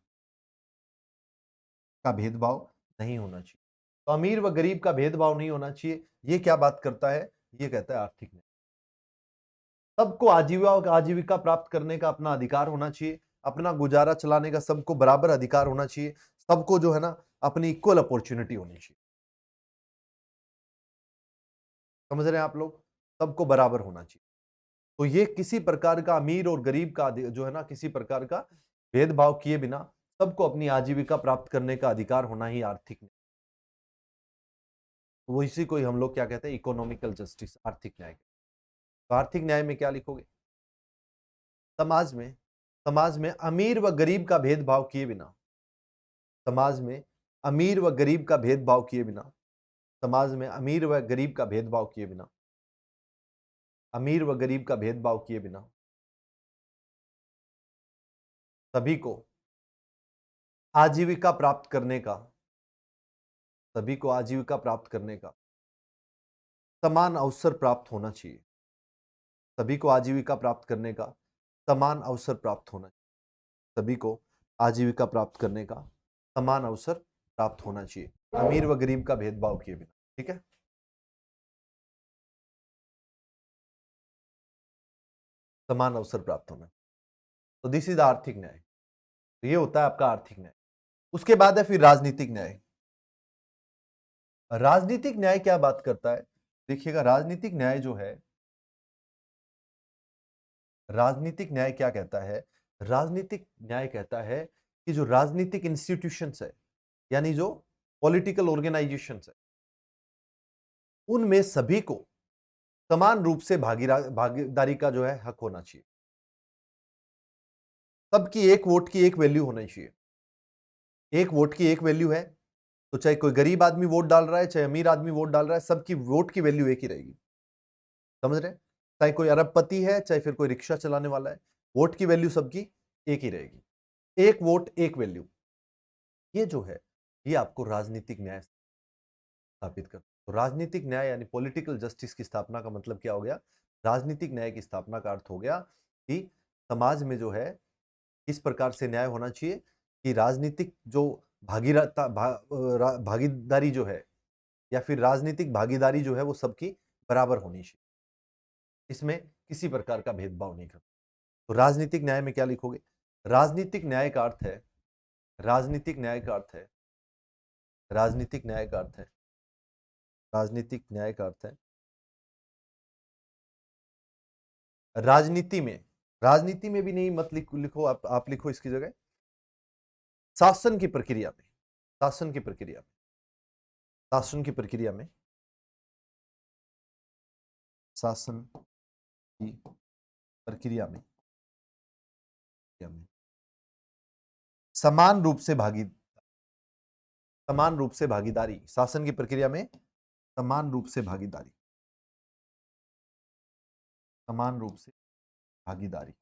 का भेदभाव नहीं होना चाहिए। तो अमीर व गरीब का भेदभाव नहीं होना चाहिए, ये क्या बात करता है, ये कहता है आर्थिक न्याय। सबको आजीविका प्राप्त करने का अपना अधिकार होना चाहिए, अपना गुजारा चलाने का सबको बराबर अधिकार होना चाहिए, सबको जो है ना अपनी इक्वल अपॉर्चुनिटी होनी चाहिए। समझ रहे हैं आप लोग, सबको बराबर होना चाहिए। तो ये किसी प्रकार का अमीर और गरीब का जो है ना किसी प्रकार का भेदभाव किए बिना सबको अपनी आजीविका प्राप्त करने का अधिकार होना ही आर्थिक न्याय। वो इसी को ही हम लोग क्या कहते हैं, इकोनॉमिकल जस्टिस, आर्थिक न्याय। तो आर्थिक न्याय में क्या लिखोगे, समाज में अमीर व गरीब का भेदभाव किए बिना, समाज में अमीर व गरीब का भेदभाव किए बिना, समाज में अमीर व गरीब का भेदभाव किए बिना, अमीर व गरीब का भेदभाव किए बिना सभी को आजीविका प्राप्त करने का, सभी को आजीविका प्राप्त करने का समान अवसर प्राप्त होना चाहिए। सभी को आजीविका प्राप्त करने का समान अवसर प्राप्त होना चाहिए। सभी को आजीविका प्राप्त करने का समान अवसर प्राप्त होना चाहिए, अमीर व गरीब का भेदभाव किए बिना। ठीक है, समान अवसर प्राप्त होना। तो दिस इज आर्थिक न्याय। तो ये होता है आपका आर्थिक न्याय। उसके बाद है फिर राजनीतिक न्याय। राजनीतिक न्याय क्या बात करता है, देखिएगा राजनीतिक न्याय जो है, राजनीतिक न्याय क्या कहता है, राजनीतिक न्याय कहता है कि जो राजनीतिक इंस्टीट्यूशंस है, यानी जो पॉलिटिकल ऑर्गेनाइजेशंस है, उनमें सभी को समान रूप से भागीदारी का जो है हक होना चाहिए। सबकी एक वोट की एक वैल्यू होनी चाहिए। एक वोट की एक वैल्यू है, तो चाहे कोई गरीब आदमी वोट डाल रहा है, चाहे अमीर आदमी वोट डाल रहा है, सबकी वोट की वैल्यू एक ही रहेगी। समझ रहे हैं, चाहे कोई अरबपति है, चाहे फिर कोई रिक्शा चलाने वाला है, वोट की वैल्यू सबकी एक ही रहेगी। एक वोट एक वैल्यू, ये जो है ये आपको राजनीतिक न्याय स्थापित कर। तो राजनीतिक न्याय यानी पॉलिटिकल जस्टिस की स्थापना का मतलब क्या हो गया, राजनीतिक न्याय की स्थापना का अर्थ हो गया कि समाज में जो है इस प्रकार से न्याय होना चाहिए कि राजनीतिक जो भागीदारी जो है, या फिर राजनीतिक भागीदारी जो है वो सबकी बराबर होनी चाहिए, इसमें किसी प्रकार का भेदभाव नहीं करना। तो राजनीतिक न्याय में क्या लिखोगे, राजनीतिक न्याय का अर्थ है, राजनीतिक न्याय का अर्थ है, राजनीतिक न्याय का अर्थ है, राजनीतिक न्याय का अर्थ है राजनीति में भी नहीं मत लिखो आप लिखो इसकी जगह शासन की प्रक्रिया में, शासन की प्रक्रिया में, शासन की प्रक्रिया में, शासन की प्रक्रिया में समान रूप से भागीदारी, शासन की प्रक्रिया में समान रूप से भागीदारी, समान रूप से भागीदारी,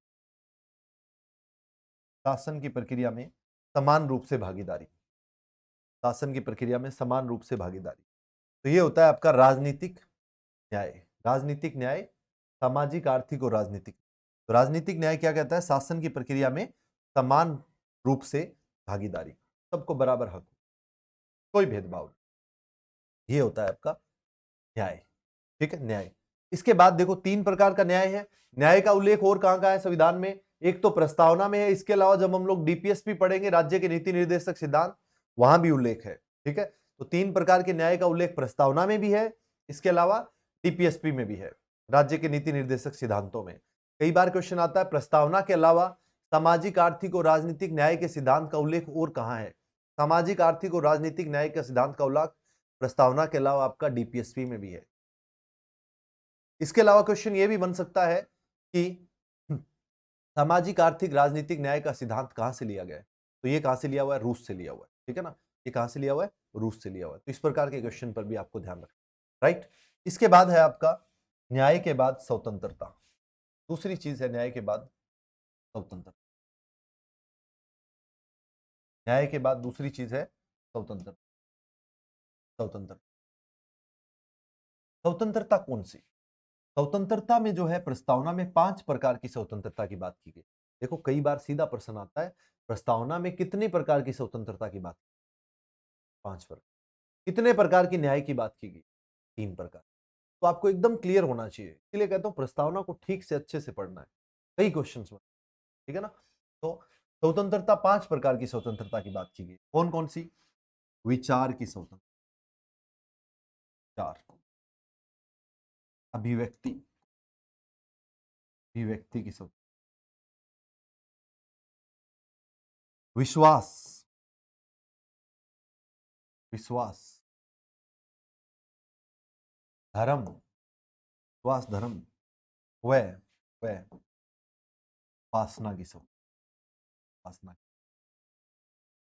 शासन की प्रक्रिया में समान रूप से भागीदारी, शासन की प्रक्रिया में समान रूप से भागीदारी। तो ये होता है आपका राजनीतिक न्याय। राजनीतिक न्याय सामाजिक, आर्थिक और राजनीतिक। तो राजनीतिक न्याय क्या कहता है, शासन की प्रक्रिया में समान रूप से भागीदारी, सबको बराबर हक, कोई भेदभाव नहीं, ये होता है आपका न्याय। ठीक है, न्याय। इसके बाद देखो 3 प्रकार का न्याय है। न्याय का उल्लेख और कहां का है संविधान में, एक तो प्रस्तावना में है, इसके अलावा जब हम लोग डीपीएसपी पढ़ेंगे, राज्य के नीति निर्देशक सिद्धांत, वहां भी उल्लेख है। ठीक है, तो 3 प्रकार के न्याय का उल्लेख प्रस्तावना में भी है, इसके अलावा डीपीएसपी में भी है, राज्य के नीति निर्देशक सिद्धांतों में। कई बार क्वेश्चन आता है प्रस्तावना के अलावा सामाजिक, आर्थिक और राजनीतिक न्याय के सिद्धांत का उल्लेख और कहां है। सामाजिक, आर्थिक और राजनीतिक न्याय का सिद्धांत का उल्लेख प्रस्तावना के अलावा आपका डीपीएसपी में भी है। इसके अलावा क्वेश्चन ये भी बन सकता है कि सामाजिक, आर्थिक, राजनीतिक न्याय का सिद्धांत कहां से लिया गया है, तो ये कहां से लिया हुआ है, रूस से लिया हुआ है। ठीक है ना, ये कहां से लिया हुआ है, रूस से लिया हुआ है। तो इस प्रकार के क्वेश्चन पर भी आपको ध्यान रखना, राइट। इसके बाद है आपका न्याय के बाद स्वतंत्रता। दूसरी चीज है न्याय के बाद स्वतंत्रता। न्याय के बाद दूसरी चीज है स्वतंत्रता। स्वतंत्रता, स्वतंत्रता कौन सी? स्वतंत्रता में जो है प्रस्तावना में 5 प्रकार की स्वतंत्रता की बात की गई। देखो कई बार सीधा प्रश्न आता है, प्रस्तावना में कितने प्रकार की स्वतंत्रता की बात? 5 प्रकार। कितने प्रकार की न्याय की बात की गई? 3 प्रकार। तो आपको एकदम क्लियर होना चाहिए, इसलिए कहता हूं प्रस्तावना को ठीक से अच्छे से पढ़ना है, कई क्वेश्चन में, ठीक है ना। तो स्वतंत्रता 5 प्रकार की स्वतंत्रता की बात की गई। कौन कौन सी? विचार की स्वतंत्रता, अभिव्यक्ति, अभिव्यक्ति की स्वतंत्रता, विश्वास, विश्वास, धर्म, विश्वास धर्म, वह वह उपासना की स्वतंत्रता, उपासना।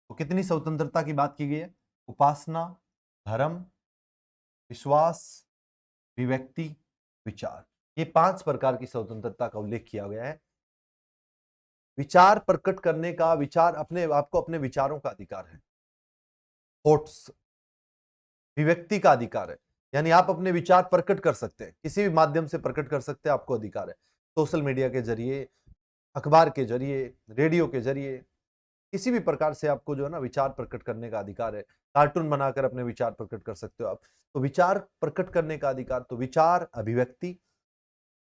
तो कितनी स्वतंत्रता की बात की गई है? उपासना, धर्म, विश्वास, विव्यक्ति, विचार, ये 5 प्रकार की स्वतंत्रता का उल्लेख किया गया है। विचार प्रकट करने का, विचार अपने आपको अपने विचारों का अधिकार है, थॉट्स, विव्यक्ति का अधिकार है, यानी आप अपने विचार प्रकट कर सकते हैं, किसी भी माध्यम से प्रकट कर सकते हैं, आपको अधिकार है। सोशल मीडिया के जरिए, अखबार के जरिए, रेडियो के जरिए, किसी भी प्रकार से आपको जो है ना विचार प्रकट करने का अधिकार है। कार्टून बनाकर अपने विचार प्रकट कर सकते हो आप। तो विचार प्रकट करने का अधिकार, तो विचार, अभिव्यक्ति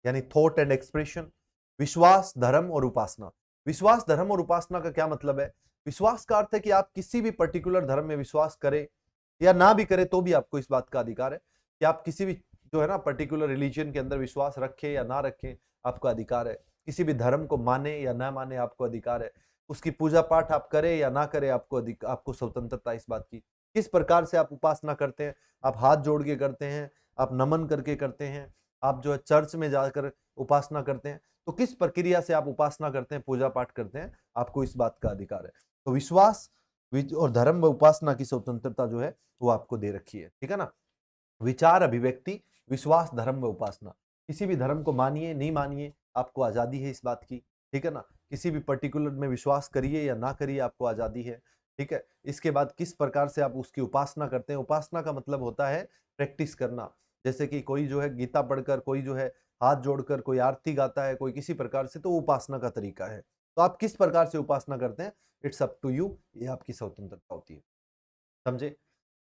यानी थॉट एंड एक्सप्रेशन, विश्वास, धर्म और उपासना। विश्वास, धर्म और उपासना का क्या मतलब है? विश्वास का अर्थ है कि आप किसी भी पर्टिकुलर धर्म में विश्वास करें या ना भी करें तो भी आपको इस बात का अधिकार है कि आप किसी भी जो है ना पर्टिकुलर रिलीजन के अंदर विश्वास रखें या ना रखें, आपका अधिकार है। किसी भी धर्म को माने या ना माने, आपको अधिकार है। उसकी पूजा पाठ आप करें या ना करें, आपको स्वतंत्रता इस बात की। किस प्रकार से आप उपासना करते हैं, आप हाथ जोड़ के करते हैं, आप नमन करके करते हैं, आप जो है चर्च में जाकर उपासना करते हैं, तो किस प्रक्रिया से आप उपासना करते हैं, पूजा पाठ करते हैं, आपको इस बात का अधिकार है। तो विश्वास और धर्म व उपासना की स्वतंत्रता जो है वो आपको दे रखी है, ठीक है ना। विचार, अभिव्यक्ति, विश्वास, धर्म व उपासना, किसी भी धर्म को मानिए नहीं मानिए, आपको आजादी है इस बात की, ठीक है ना। किसी भी पर्टिकुलर में विश्वास करिए या ना करिए, आपको आजादी है, ठीक है। इसके बाद किस प्रकार से आप उसकी उपासना करते हैं, उपासना का मतलब होता है प्रैक्टिस करना। जैसे कि कोई जो है गीता पढ़कर, कोई जो है हाथ जोड़कर, कोई आरती गाता है, कोई किसी प्रकार से, तो उपासना का तरीका है। तो आप किस प्रकार से उपासना करते हैं, इट्स अप टू यू, ये आपकी स्वतंत्रता होती है, समझे।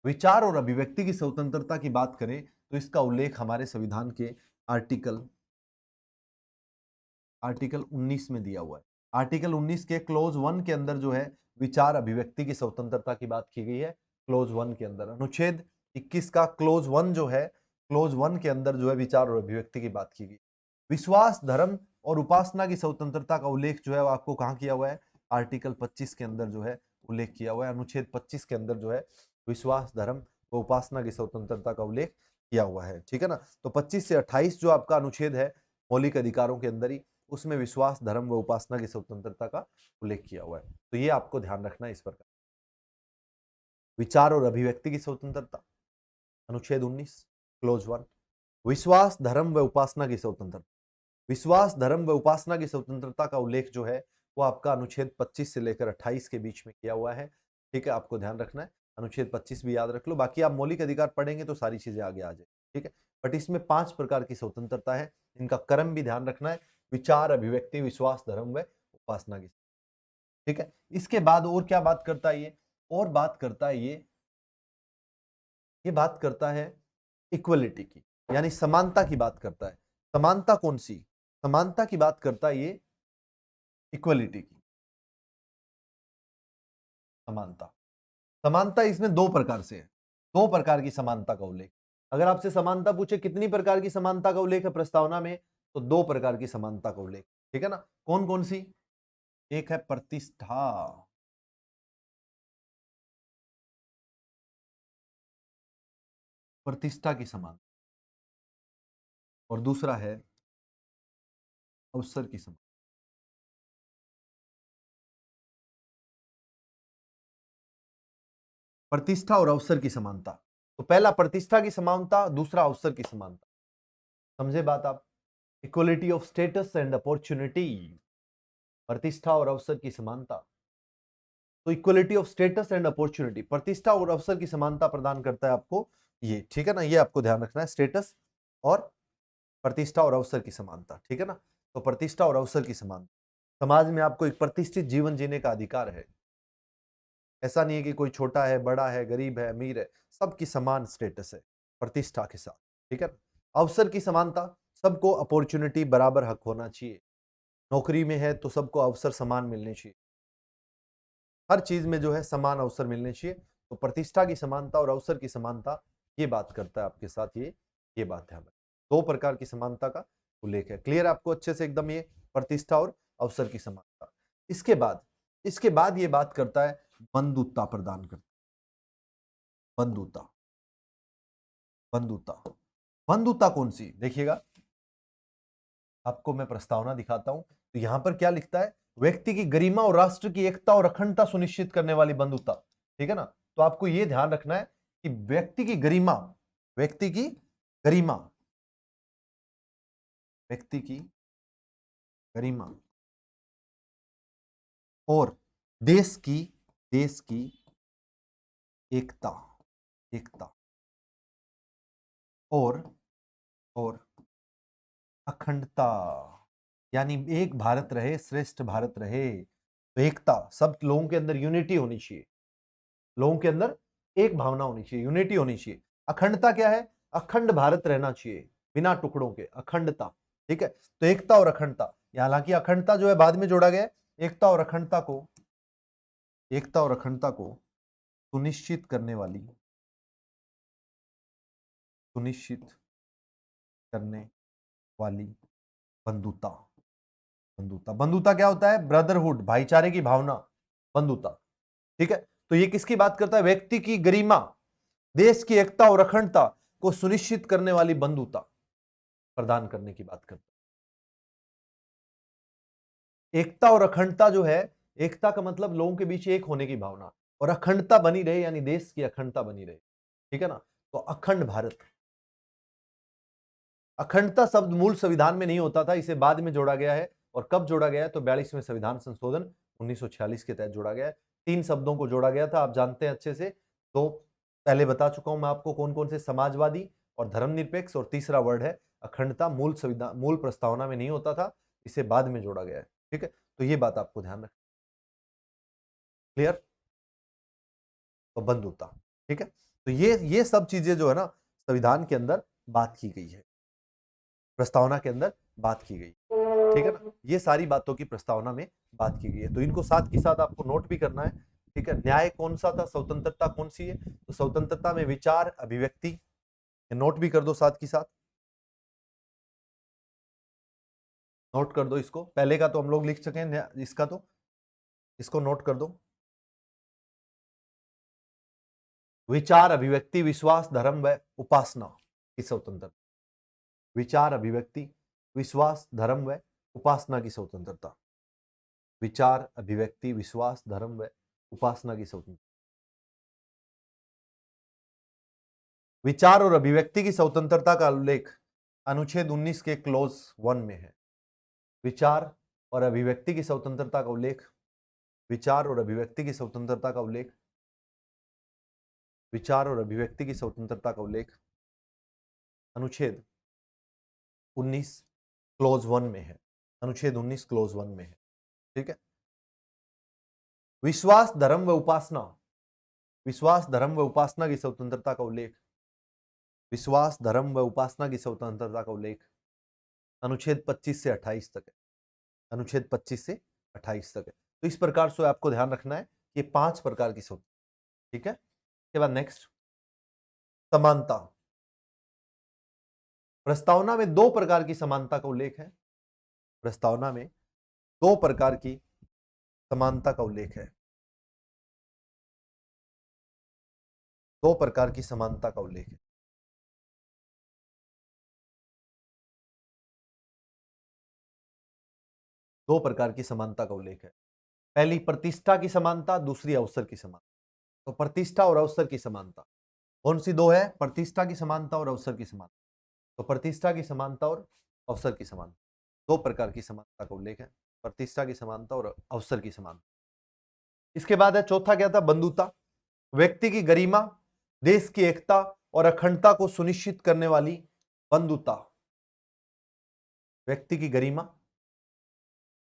विचार और अभिव्यक्ति की स्वतंत्रता की बात करें तो इसका उल्लेख हमारे संविधान के आर्टिकल आर्टिकल 19 में दिया हुआ है। आर्टिकल 19 के क्लोज 1 के अंदर जो है विचार अभिव्यक्ति की स्वतंत्रता की बात की गई है। क्लोज 1 के अंदर अनुच्छेद 21 का क्लोज 1 जो है, क्लोज 1 के अंदर जो है विचार और अभिव्यक्ति की बात की गई। विश्वास, धर्म और उपासना की स्वतंत्रता का उल्लेख जो है वो आपको कहां किया हुआ है? आर्टिकल 25 के अंदर जो है उल्लेख किया हुआ है। अनुच्छेद 25 के अंदर जो है विश्वास, धर्म व उपासना की स्वतंत्रता का उल्लेख किया हुआ है, ठीक है ना। तो 25 से 28 जो आपका अनुच्छेद है मौलिक अधिकारों के अंदर ही, उसमें विश्वास, धर्म व उपासना की स्वतंत्रता का उल्लेख किया हुआ है। तो ये आपको ध्यान रखना है इस प्रकार। विचार और अभिव्यक्ति की स्वतंत्रता, अनुच्छेद 19 क्लोज 1। विश्वास, धर्म व उपासना की स्वतंत्रता, विश्वास, धर्म व उपासना की स्वतंत्रता का उल्लेख जो है वो आपका अनुच्छेद 25 से लेकर 28 के बीच में किया हुआ है, ठीक है। आपको ध्यान रखना है, अनुच्छेद 25 भी याद रख लो, बाकी आप मौलिक अधिकार पढ़ेंगे तो सारी चीजें आगे आ जाए, ठीक है। बट इसमें 5 प्रकार की स्वतंत्रता है, इनका क्रम भी ध्यान रखना है, विचार, अभिव्यक्ति, विश्वास, धर्म व उपासना की, ठीक है। इसके बाद और क्या बात करता है ये? और बात करता है ये बात करता है इक्वलिटी की, यानी समानता की बात करता है। समानता कौन सी? समानता की बात करता है ये इक्वलिटी की, समानता। समानता इसमें 2 प्रकार से है, 2 प्रकार की समानता का उल्लेख। अगर आपसे समानता पूछे कितनी प्रकार की समानता का उल्लेख है प्रस्तावना में, तो 2 प्रकार की समानता का उल्लेख, ठीक है ना। कौन कौन सी? एक है प्रतिष्ठा, प्रतिष्ठा की समानता, और दूसरा है अवसर की समानता। प्रतिष्ठा और अवसर की समानता। तो पहला प्रतिष्ठा की समानता, दूसरा अवसर की समानता, समझे बात आप? Equality of status and opportunity, प्रतिष्ठा और अवसर की समानता। तो equality of status and opportunity, प्रतिष्ठा और अवसर की समानता प्रदान करता है आपको ये, ठीक है ना, ये आपको ध्यान रखना है, स्टेटस और प्रतिष्ठा और अवसर की समानता, ठीक है ना। तो प्रतिष्ठा और अवसर की समानता, समाज में आपको एक प्रतिष्ठित जीवन जीने का अधिकार है। ऐसा नहीं है कि कोई छोटा है, बड़ा है, गरीब है, अमीर है, सबकी समान स्टेटस है प्रतिष्ठा के साथ, ठीक है। अवसर की समानता, सबको अपॉर्चुनिटी, बराबर हक होना चाहिए। नौकरी में है तो सबको अवसर समान मिलने चाहिए, हर चीज में जो है समान अवसर मिलने चाहिए। तो प्रतिष्ठा की समानता और अवसर की समानता, ये बात करता है आपके साथ, ये बात ध्यान रखें। दो प्रकार की समानता का उल्लेख है। क्लियर आपको अच्छे से एकदम, ये प्रतिष्ठा और अवसर की समानता। इसके बाद ये बात करता है बंधुता प्रदान करता है। बंधुता, बंधुता, बंधुता कौन सी, देखिएगा आपको मैं प्रस्तावना दिखाता हूं। तो यहां पर क्या लिखता है, व्यक्ति की गरिमा और राष्ट्र की एकता और अखंडता सुनिश्चित करने वाली बंधुता, ठीक है ना। तो आपको यह ध्यान रखना है कि व्यक्ति की गरिमा, व्यक्ति की गरिमा, व्यक्ति की गरिमा और देश की एकता, एकता और अखंडता, यानी एक भारत रहे, श्रेष्ठ भारत रहे। तो एकता, सब लोगों के अंदर यूनिटी होनी चाहिए, लोगों के अंदर एक भावना होनी चाहिए, यूनिटी होनी चाहिए। अखंडता क्या है, अखंड भारत रहना चाहिए बिना टुकड़ों के, अखंडता, ठीक है। तो एकता और अखंडता, हालांकि अखंडता जो है बाद में जोड़ा गया है, एकता और अखंडता को, एकता और अखंडता को सुनिश्चित करने वाली, सुनिश्चित करने वाली बंधुता। बंधुता, बंधुता क्या होता है, ब्रदरहुड, भाईचारे की भावना, बंधुता, ठीक है। तो ये किसकी बात करता है, व्यक्ति की गरिमा, देश की एकता और अखंडता को सुनिश्चित करने वाली बंधुता प्रदान करने की बात करता है। एकता और अखंडता जो है, एकता का मतलब लोगों के बीच एक होने की भावना, और अखंडता बनी रहे यानी देश की अखंडता बनी रहे, ठीक है ना। तो अखंड भारत, अखंडता शब्द मूल संविधान में नहीं होता था, इसे बाद में जोड़ा गया है। और कब जोड़ा गया है, तो 42वें संविधान संशोधन 1946 के तहत जोड़ा गया है। 3 शब्दों को जोड़ा गया था, आप जानते हैं अच्छे से। तो पहले बता चुका हूं मैं आपको कौन कौन से, समाजवादी और धर्मनिरपेक्ष, और तीसरा वर्ड है अखंडता। मूल संविधान, मूल प्रस्तावना में नहीं होता था, इसे बाद में जोड़ा गया है, ठीक है। तो ये बात आपको ध्यान रखना, क्लियर। तो बंधुता, ठीक है। तो ये सब चीजें जो है ना, संविधान के अंदर बात की गई है, प्रस्तावना के अंदर बात की गई, ठीक है ना। ये सारी बातों की प्रस्तावना में बात की गई है, तो इनको साथ के साथ आपको नोट भी करना है, ठीक है। न्याय कौन सा था, स्वतंत्रता कौन सी है, तो स्वतंत्रता में विचार, अभिव्यक्ति, नोट भी कर दो साथ के साथ, नोट कर दो इसको। पहले का तो हम लोग लिख सके हैं, इसका तो इसको नोट कर दो। विचार, अभिव्यक्ति, विश्वास, धर्म व उपासना की स्वतंत्रता, विचार, अभिव्यक्ति, विश्वास, धर्म व उपासना की स्वतंत्रता, विचार, अभिव्यक्ति, विश्वास, धर्म व उपासना की स्वतंत्रता। विचार और अभिव्यक्ति की स्वतंत्रता का उल्लेख अनुच्छेद 19 के क्लोज 1 में है। विचार और अभिव्यक्ति की स्वतंत्रता का उल्लेख, विचार और अभिव्यक्ति की स्वतंत्रता का उल्लेख, विचार और अभिव्यक्ति की स्वतंत्रता का उल्लेख अनुच्छेद 19 क्लोज 1 में है, अनुच्छेद 19 क्लोज 1 में है, ठीक है। विश्वास, धर्म व उपासना, विश्वास, धर्म व उपासना की स्वतंत्रता का उल्लेख, विश्वास, धर्म व उपासना की स्वतंत्रता का उल्लेख अनुच्छेद 25 से 28 तक है, अनुच्छेद 25 से 28 तक है। तो इस प्रकार से आपको ध्यान रखना है कि ये 5 प्रकार की स्वतंत्रता, ठीक है। इसके बाद नेक्स्ट, समानता। प्रस्तावना में 2 प्रकार की समानता का उल्लेख है, प्रस्तावना में 2 प्रकार की समानता का उल्लेख है, 2 प्रकार की समानता का उल्लेख है। दो प्रकार की समानता का उल्लेख है। पहली प्रतिष्ठा की समानता, दूसरी अवसर की समानता। तो प्रतिष्ठा और अवसर की समानता कौन सी दो है, प्रतिष्ठा की समानता और अवसर की समानता। तो प्रतिष्ठा की समानता और अवसर की समानता। दो प्रकार की समानता का उल्लेख है, प्रतिष्ठा की समानता और अवसर की समानता। इसके बाद है चौथा, क्या था? बंधुता। व्यक्ति की गरिमा, देश की एकता और अखंडता को सुनिश्चित करने वाली बंधुता। व्यक्ति की गरिमा,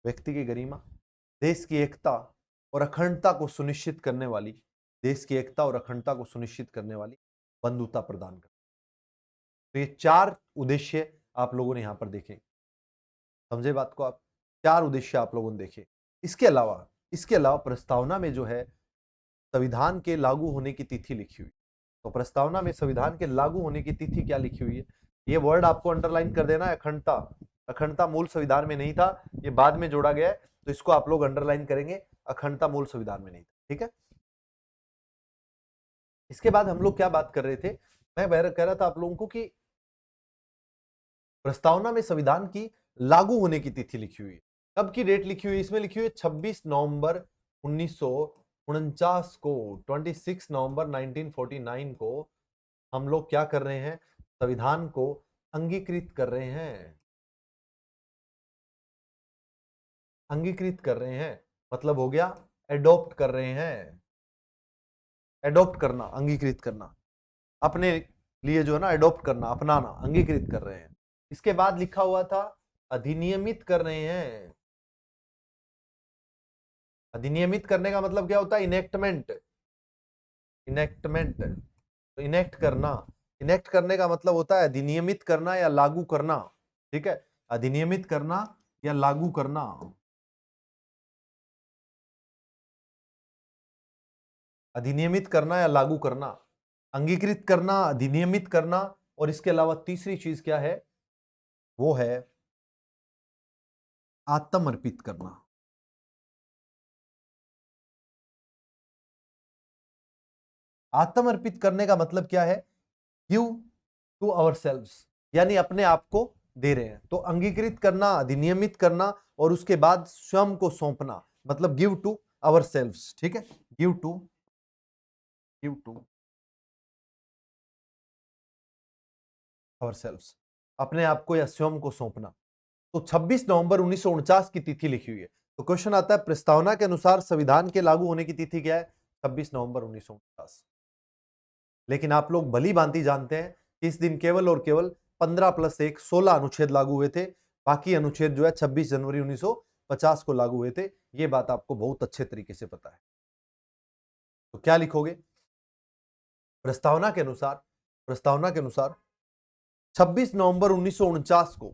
व्यक्ति की गरिमा, देश की एकता और अखंडता को सुनिश्चित करने वाली, देश की एकता और अखंडता को सुनिश्चित करने वाली बंधुता प्रदान कर। तो ये चार उद्देश्य आप लोगों ने यहां पर देखे, समझे बात को आप? चार उद्देश्य आप लोगों ने देखे। इसके अलावा प्रस्तावना में जो है संविधान के लागू होने की तिथि लिखी हुई। तो प्रस्तावना में संविधान के लागू होने की तिथि क्या लिखी हुई है? ये वर्ड आपको अंडरलाइन कर देना है, अखंडता। अखंडता मूल संविधान में नहीं था, ये बाद में जोड़ा गया है, तो इसको आप लोग अंडरलाइन करेंगे, अखंडता मूल संविधान में नहीं था। ठीक है, इसके बाद हम लोग क्या बात कर रहे थे? मैं कह रहा था आप लोगों को कि प्रस्तावना में संविधान की लागू होने की तिथि लिखी हुई है। कब की डेट लिखी हुई है? इसमें लिखी हुई है 26 नवंबर 1949 को, 26 नवंबर 1949 को हम लोग क्या कर रहे हैं? संविधान को अंगीकृत कर रहे हैं। अंगीकृत कर रहे हैं मतलब हो गया एडॉप्ट कर रहे हैं। एडॉप्ट करना, अंगीकृत करना, अपने लिए जो है ना एडॉप्ट करना, अपनाना, अंगीकृत कर रहे हैं। इसके बाद लिखा हुआ था अधिनियमित कर रहे हैं। अधिनियमित करने का मतलब क्या होता है? इनेक्टमेंट। इनेक्टमेंट, तो इनेक्ट करना, इनेक्ट करने का मतलब होता है अधिनियमित करना या लागू करना। ठीक है, अधिनियमित करना या लागू करना। अधिनियमित करना या लागू करना, अंगीकृत करना, अधिनियमित करना, और इसके अलावा तीसरी चीज क्या है? वो है आत्मर्पित करना। आत्मर्पित करने का मतलब क्या है? गिव टू आवर सेल्व्स, यानी अपने आप को दे रहे हैं। तो अंगीकृत करना, अधिनियमित करना, और उसके बाद स्वयं को सौंपना, मतलब गिव टू आवर सेल्व्स। ठीक है, गिव टू आवर सेल्व्स, अपने आप को या स्वयं को सौंपना। तो 26 नवंबर 1949 की तिथि लिखी हुई है। तो क्वेश्चन आता है प्रस्तावना के अनुसार संविधान के लागू होने की तिथि क्या है? 26 नवंबर 1949। लेकिन आप लोग भली भांति जानते हैं कि इस दिन केवल और केवल 15+1 16 अनुच्छेद लागू हुए थे। बाकी अनुच्छेद जो है 26 जनवरी 1950 को लागू हुए थे। ये बात आपको बहुत अच्छे तरीके से पता है। तो क्या लिखोगे? प्रस्तावना के अनुसार 26 नवंबर 1949 को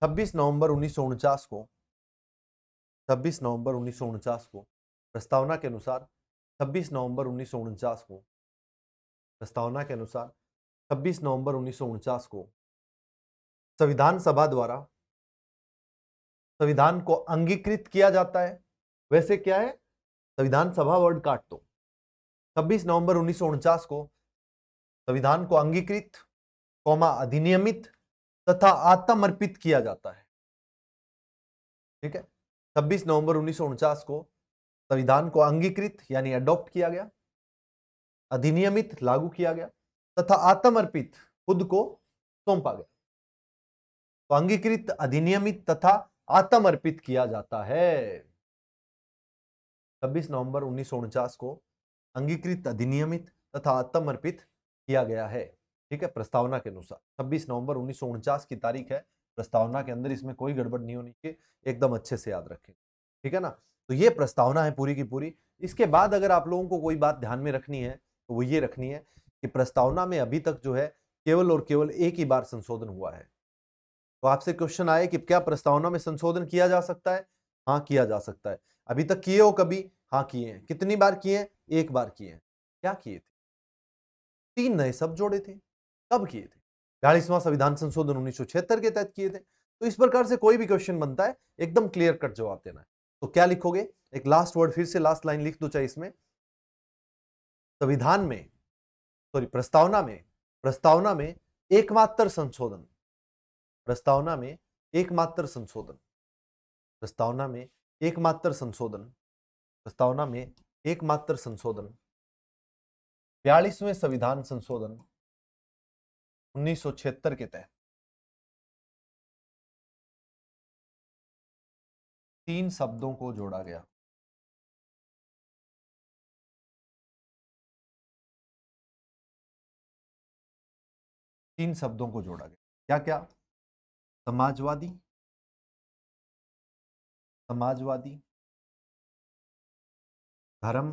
26 नवंबर 1949 को 26 नवंबर 1949 को प्रस्तावना के अनुसार 26 नवंबर 1949 को प्रस्तावना के अनुसार 26 नवंबर 1949 को संविधान सभा द्वारा संविधान को अंगीकृत किया जाता है। वैसे क्या है? संविधान सभा वर्ड काट दो। 26 नवंबर 1949 को संविधान को अंगीकृत, अधिनियमित तथा आत्मर्पित किया जाता है। ठीक है, 26 नवंबर 1949 को संविधान को अंगीकृत यानी अडॉप्ट किया गया, अधिनियमित लागू किया गया, तथा आत्मर्पित खुद को सौंपा गया। तो अंगीकृत, अधिनियमित तथा आत्मर्पित किया जाता है। 26 नवंबर 1949 को अंगीकृत, अधिनियमित तथा आत्मर्पित किया गया है। ठीक है, प्रस्तावना के अनुसार 26 नवंबर 1949 की तारीख है प्रस्तावना के अंदर, इसमें कोई गड़बड़ नहीं होनी चाहिए, एकदम अच्छे से याद रखें। ठीक है ना, तो ये प्रस्तावना है पूरी की पूरी। इसके बाद अगर आप लोगों को कोई बात ध्यान में रखनी है तो वो ये रखनी है कि प्रस्तावना में अभी तक जो है केवल और केवल एक ही बार संशोधन हुआ है। तो आपसे क्वेश्चन आए कि क्या प्रस्तावना में संशोधन किया जा सकता है? हाँ, किया जा सकता है। अभी तक किए हो कभी? हाँ किए हैं। कितनी बार किए हैं? एक बार किए हैं। क्या किए थे? 3 नए शब्द जोड़े थे। कब किए थे? 42वां संविधान संशोधन 1976 के तहत किए थे। तो इस प्रकार से कोई भी क्वेश्चन बनता है एकदम क्लियर कट जवाब देना है। तो क्या लिखोगे? एक लास्ट वर्ड, फिर से लास्ट लाइन लिख दो चाहे इसमें। संविधान में, सॉरी, प्रस्तावना में एकमात्र संशोधन, प्रस्तावना में एकमात्र संशोधन, प्रस्तावना में एकमात्र संशोधन, प्रस्तावना में एकमात्र संशोधन 42वें संविधान संशोधन 1976 के तहत 3 शब्दों को जोड़ा गया। तीन शब्दों को जोड़ा गया, क्या क्या? समाजवादी, समाजवादी, धर्म,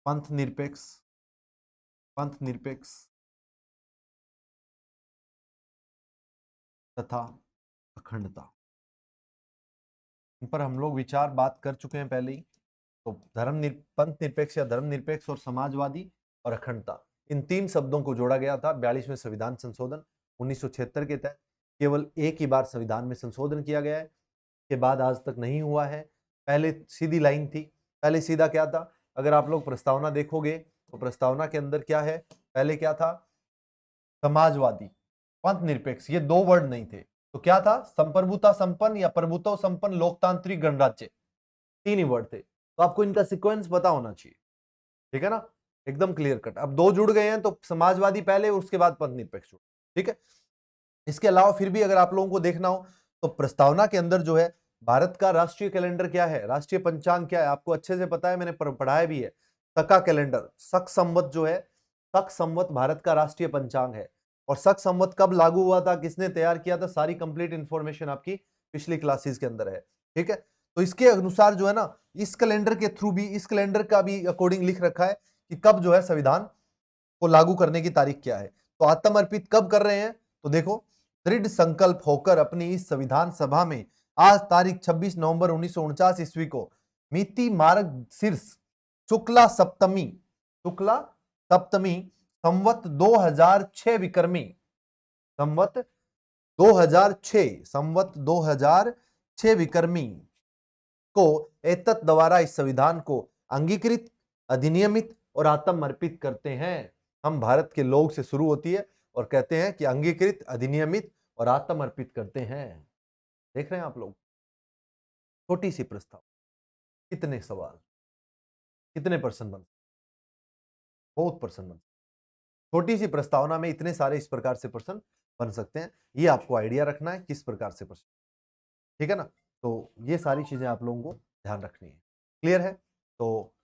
पंथ निरपेक्ष, पंथ निरपेक्ष तथा अखंडता। इन पर हम लोग विचार बात कर चुके हैं पहले ही। तो पंथ निरपेक्ष या धर्म निरपेक्ष और समाजवादी और अखंडता, इन 3 शब्दों को जोड़ा गया था 42वें संविधान संशोधन 1976 के तहत। केवल एक ही बार संविधान में संशोधन किया गया है, के बाद आज तक नहीं हुआ है। पहले सीधी लाइन थी, पहले सीधा क्या था? अगर आप लोग प्रस्तावना देखोगे तो प्रस्तावना के अंदर क्या है? पहले क्या था? समाजवादी, पंथ निरपेक्ष, ये 2 वर्ड नहीं थे। तो क्या था? संप्रभुता संपन्न या प्रभुत्व संपन्न लोकतांत्रिक गणराज्य, 3 ही वर्ड थे। तो आपको इनका सीक्वेंस पता होना चाहिए, ठीक है ना? एकदम क्लियर कट। अब 2 जुड़ गए हैं तो समाजवादी पहले, उसके बाद पंथ निरपेक्ष, ठीक है? इसके अलावा फिर भी अगर आप लोगों को देखना हो तो प्रस्तावना के अंदर जो है, भारत का राष्ट्रीय कैलेंडर क्या है, राष्ट्रीय पंचांग क्या है, आपको अच्छे से पता है, मैंने पढ़ाया भी है। सका कैलेंडर, शक संवत जो है, शक संवत भारत का राष्ट्रीय पंचांग है। और शक संवत कब लागू हुआ था, किसने तैयार किया था, सारी कंप्लीट इंफॉर्मेशन आपकी पिछली क्लासेस के अंदर है, ठीक है? तो इसके अनुसार जो है ना, इस कैलेंडर के थ्रू भी, इस कैलेंडर का भी अकॉर्डिंग लिख रखा है कि कब जो है संविधान को लागू करने की तारीख क्या है। तो आत्म अर्पित कब कर रहे हैं? तो देखो, दृढ़ संकल्प होकर अपनी इस संविधान सभा में आज तारीख 26 नवंबर 1949 ईस्वी को मिति मार्ग शीर्ष शुक्ला सप्तमी, शुक्ला सप्तमी संवत 2006 विक्रमी, संवत 2006, संवत 2006 विक्रमी को एतत् द्वारा इस संविधान को अंगीकृत, अधिनियमित और आत्म अर्पित करते हैं। हम भारत के लोग से शुरू होती है और कहते हैं कि अंगीकृत, अधिनियमित और आत्म अर्पित करते हैं। देख रहे हैं आप लोग? छोटी सी प्रस्ताव, कितने सवाल, कितने प्रश्न बन, बहुत प्रश्न बन, छोटी सी प्रस्तावना में इतने सारे इस प्रकार से प्रश्न बन सकते हैं। ये आपको आइडिया रखना है किस प्रकार से प्रश्न, ठीक है ना? तो ये सारी चीजें आप लोगों को ध्यान रखनी है। क्लियर है? तो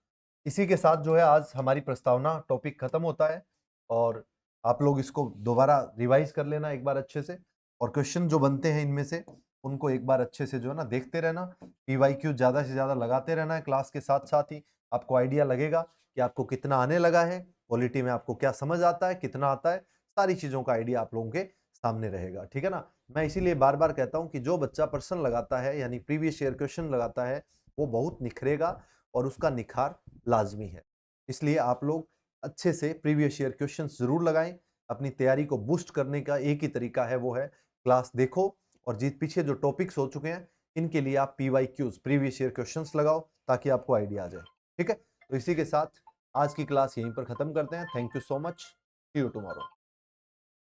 इसी के साथ जो है आज हमारी प्रस्तावना टॉपिक खत्म होता है और आप लोग इसको दोबारा रिवाइज कर लेना एक बार अच्छे से, और क्वेश्चन जो बनते हैं इनमें से उनको एक बार अच्छे से जो है ना देखते रहना। PYQ ज्यादा से ज्यादा लगाते रहना है क्लास के साथ साथ ही। आपको आइडिया लगेगा कि आपको कितना आने लगा है, पॉलिटी में आपको क्या समझ आता है, कितना आता है, सारी चीजों का आइडिया आप लोगों के सामने रहेगा, ठीक है ना? मैं इसीलिए बार बार कहता हूं कि जो बच्चा प्रश्न लगाता है यानी प्रीवियस ईयर क्वेश्चन लगाता है वो बहुत निखरेगा और उसका निखार लाजमी है। इसलिए आप लोग अच्छे से प्रीवियस ईयर क्वेश्चंस जरूर लगाएं। अपनी तैयारी को बूस्ट करने का एक ही तरीका है, वो है क्लास देखो और पीछे जो टॉपिक्स हो चुके हैं इनके लिए आप PYQs, प्रीवियस ईयर क्वेश्चंस लगाओ ताकि आपको आइडिया आ जाए, ठीक है? तो इसी के साथ आज की क्लास यहीं पर खत्म करते हैं। Thank you so much, see you tomorrow.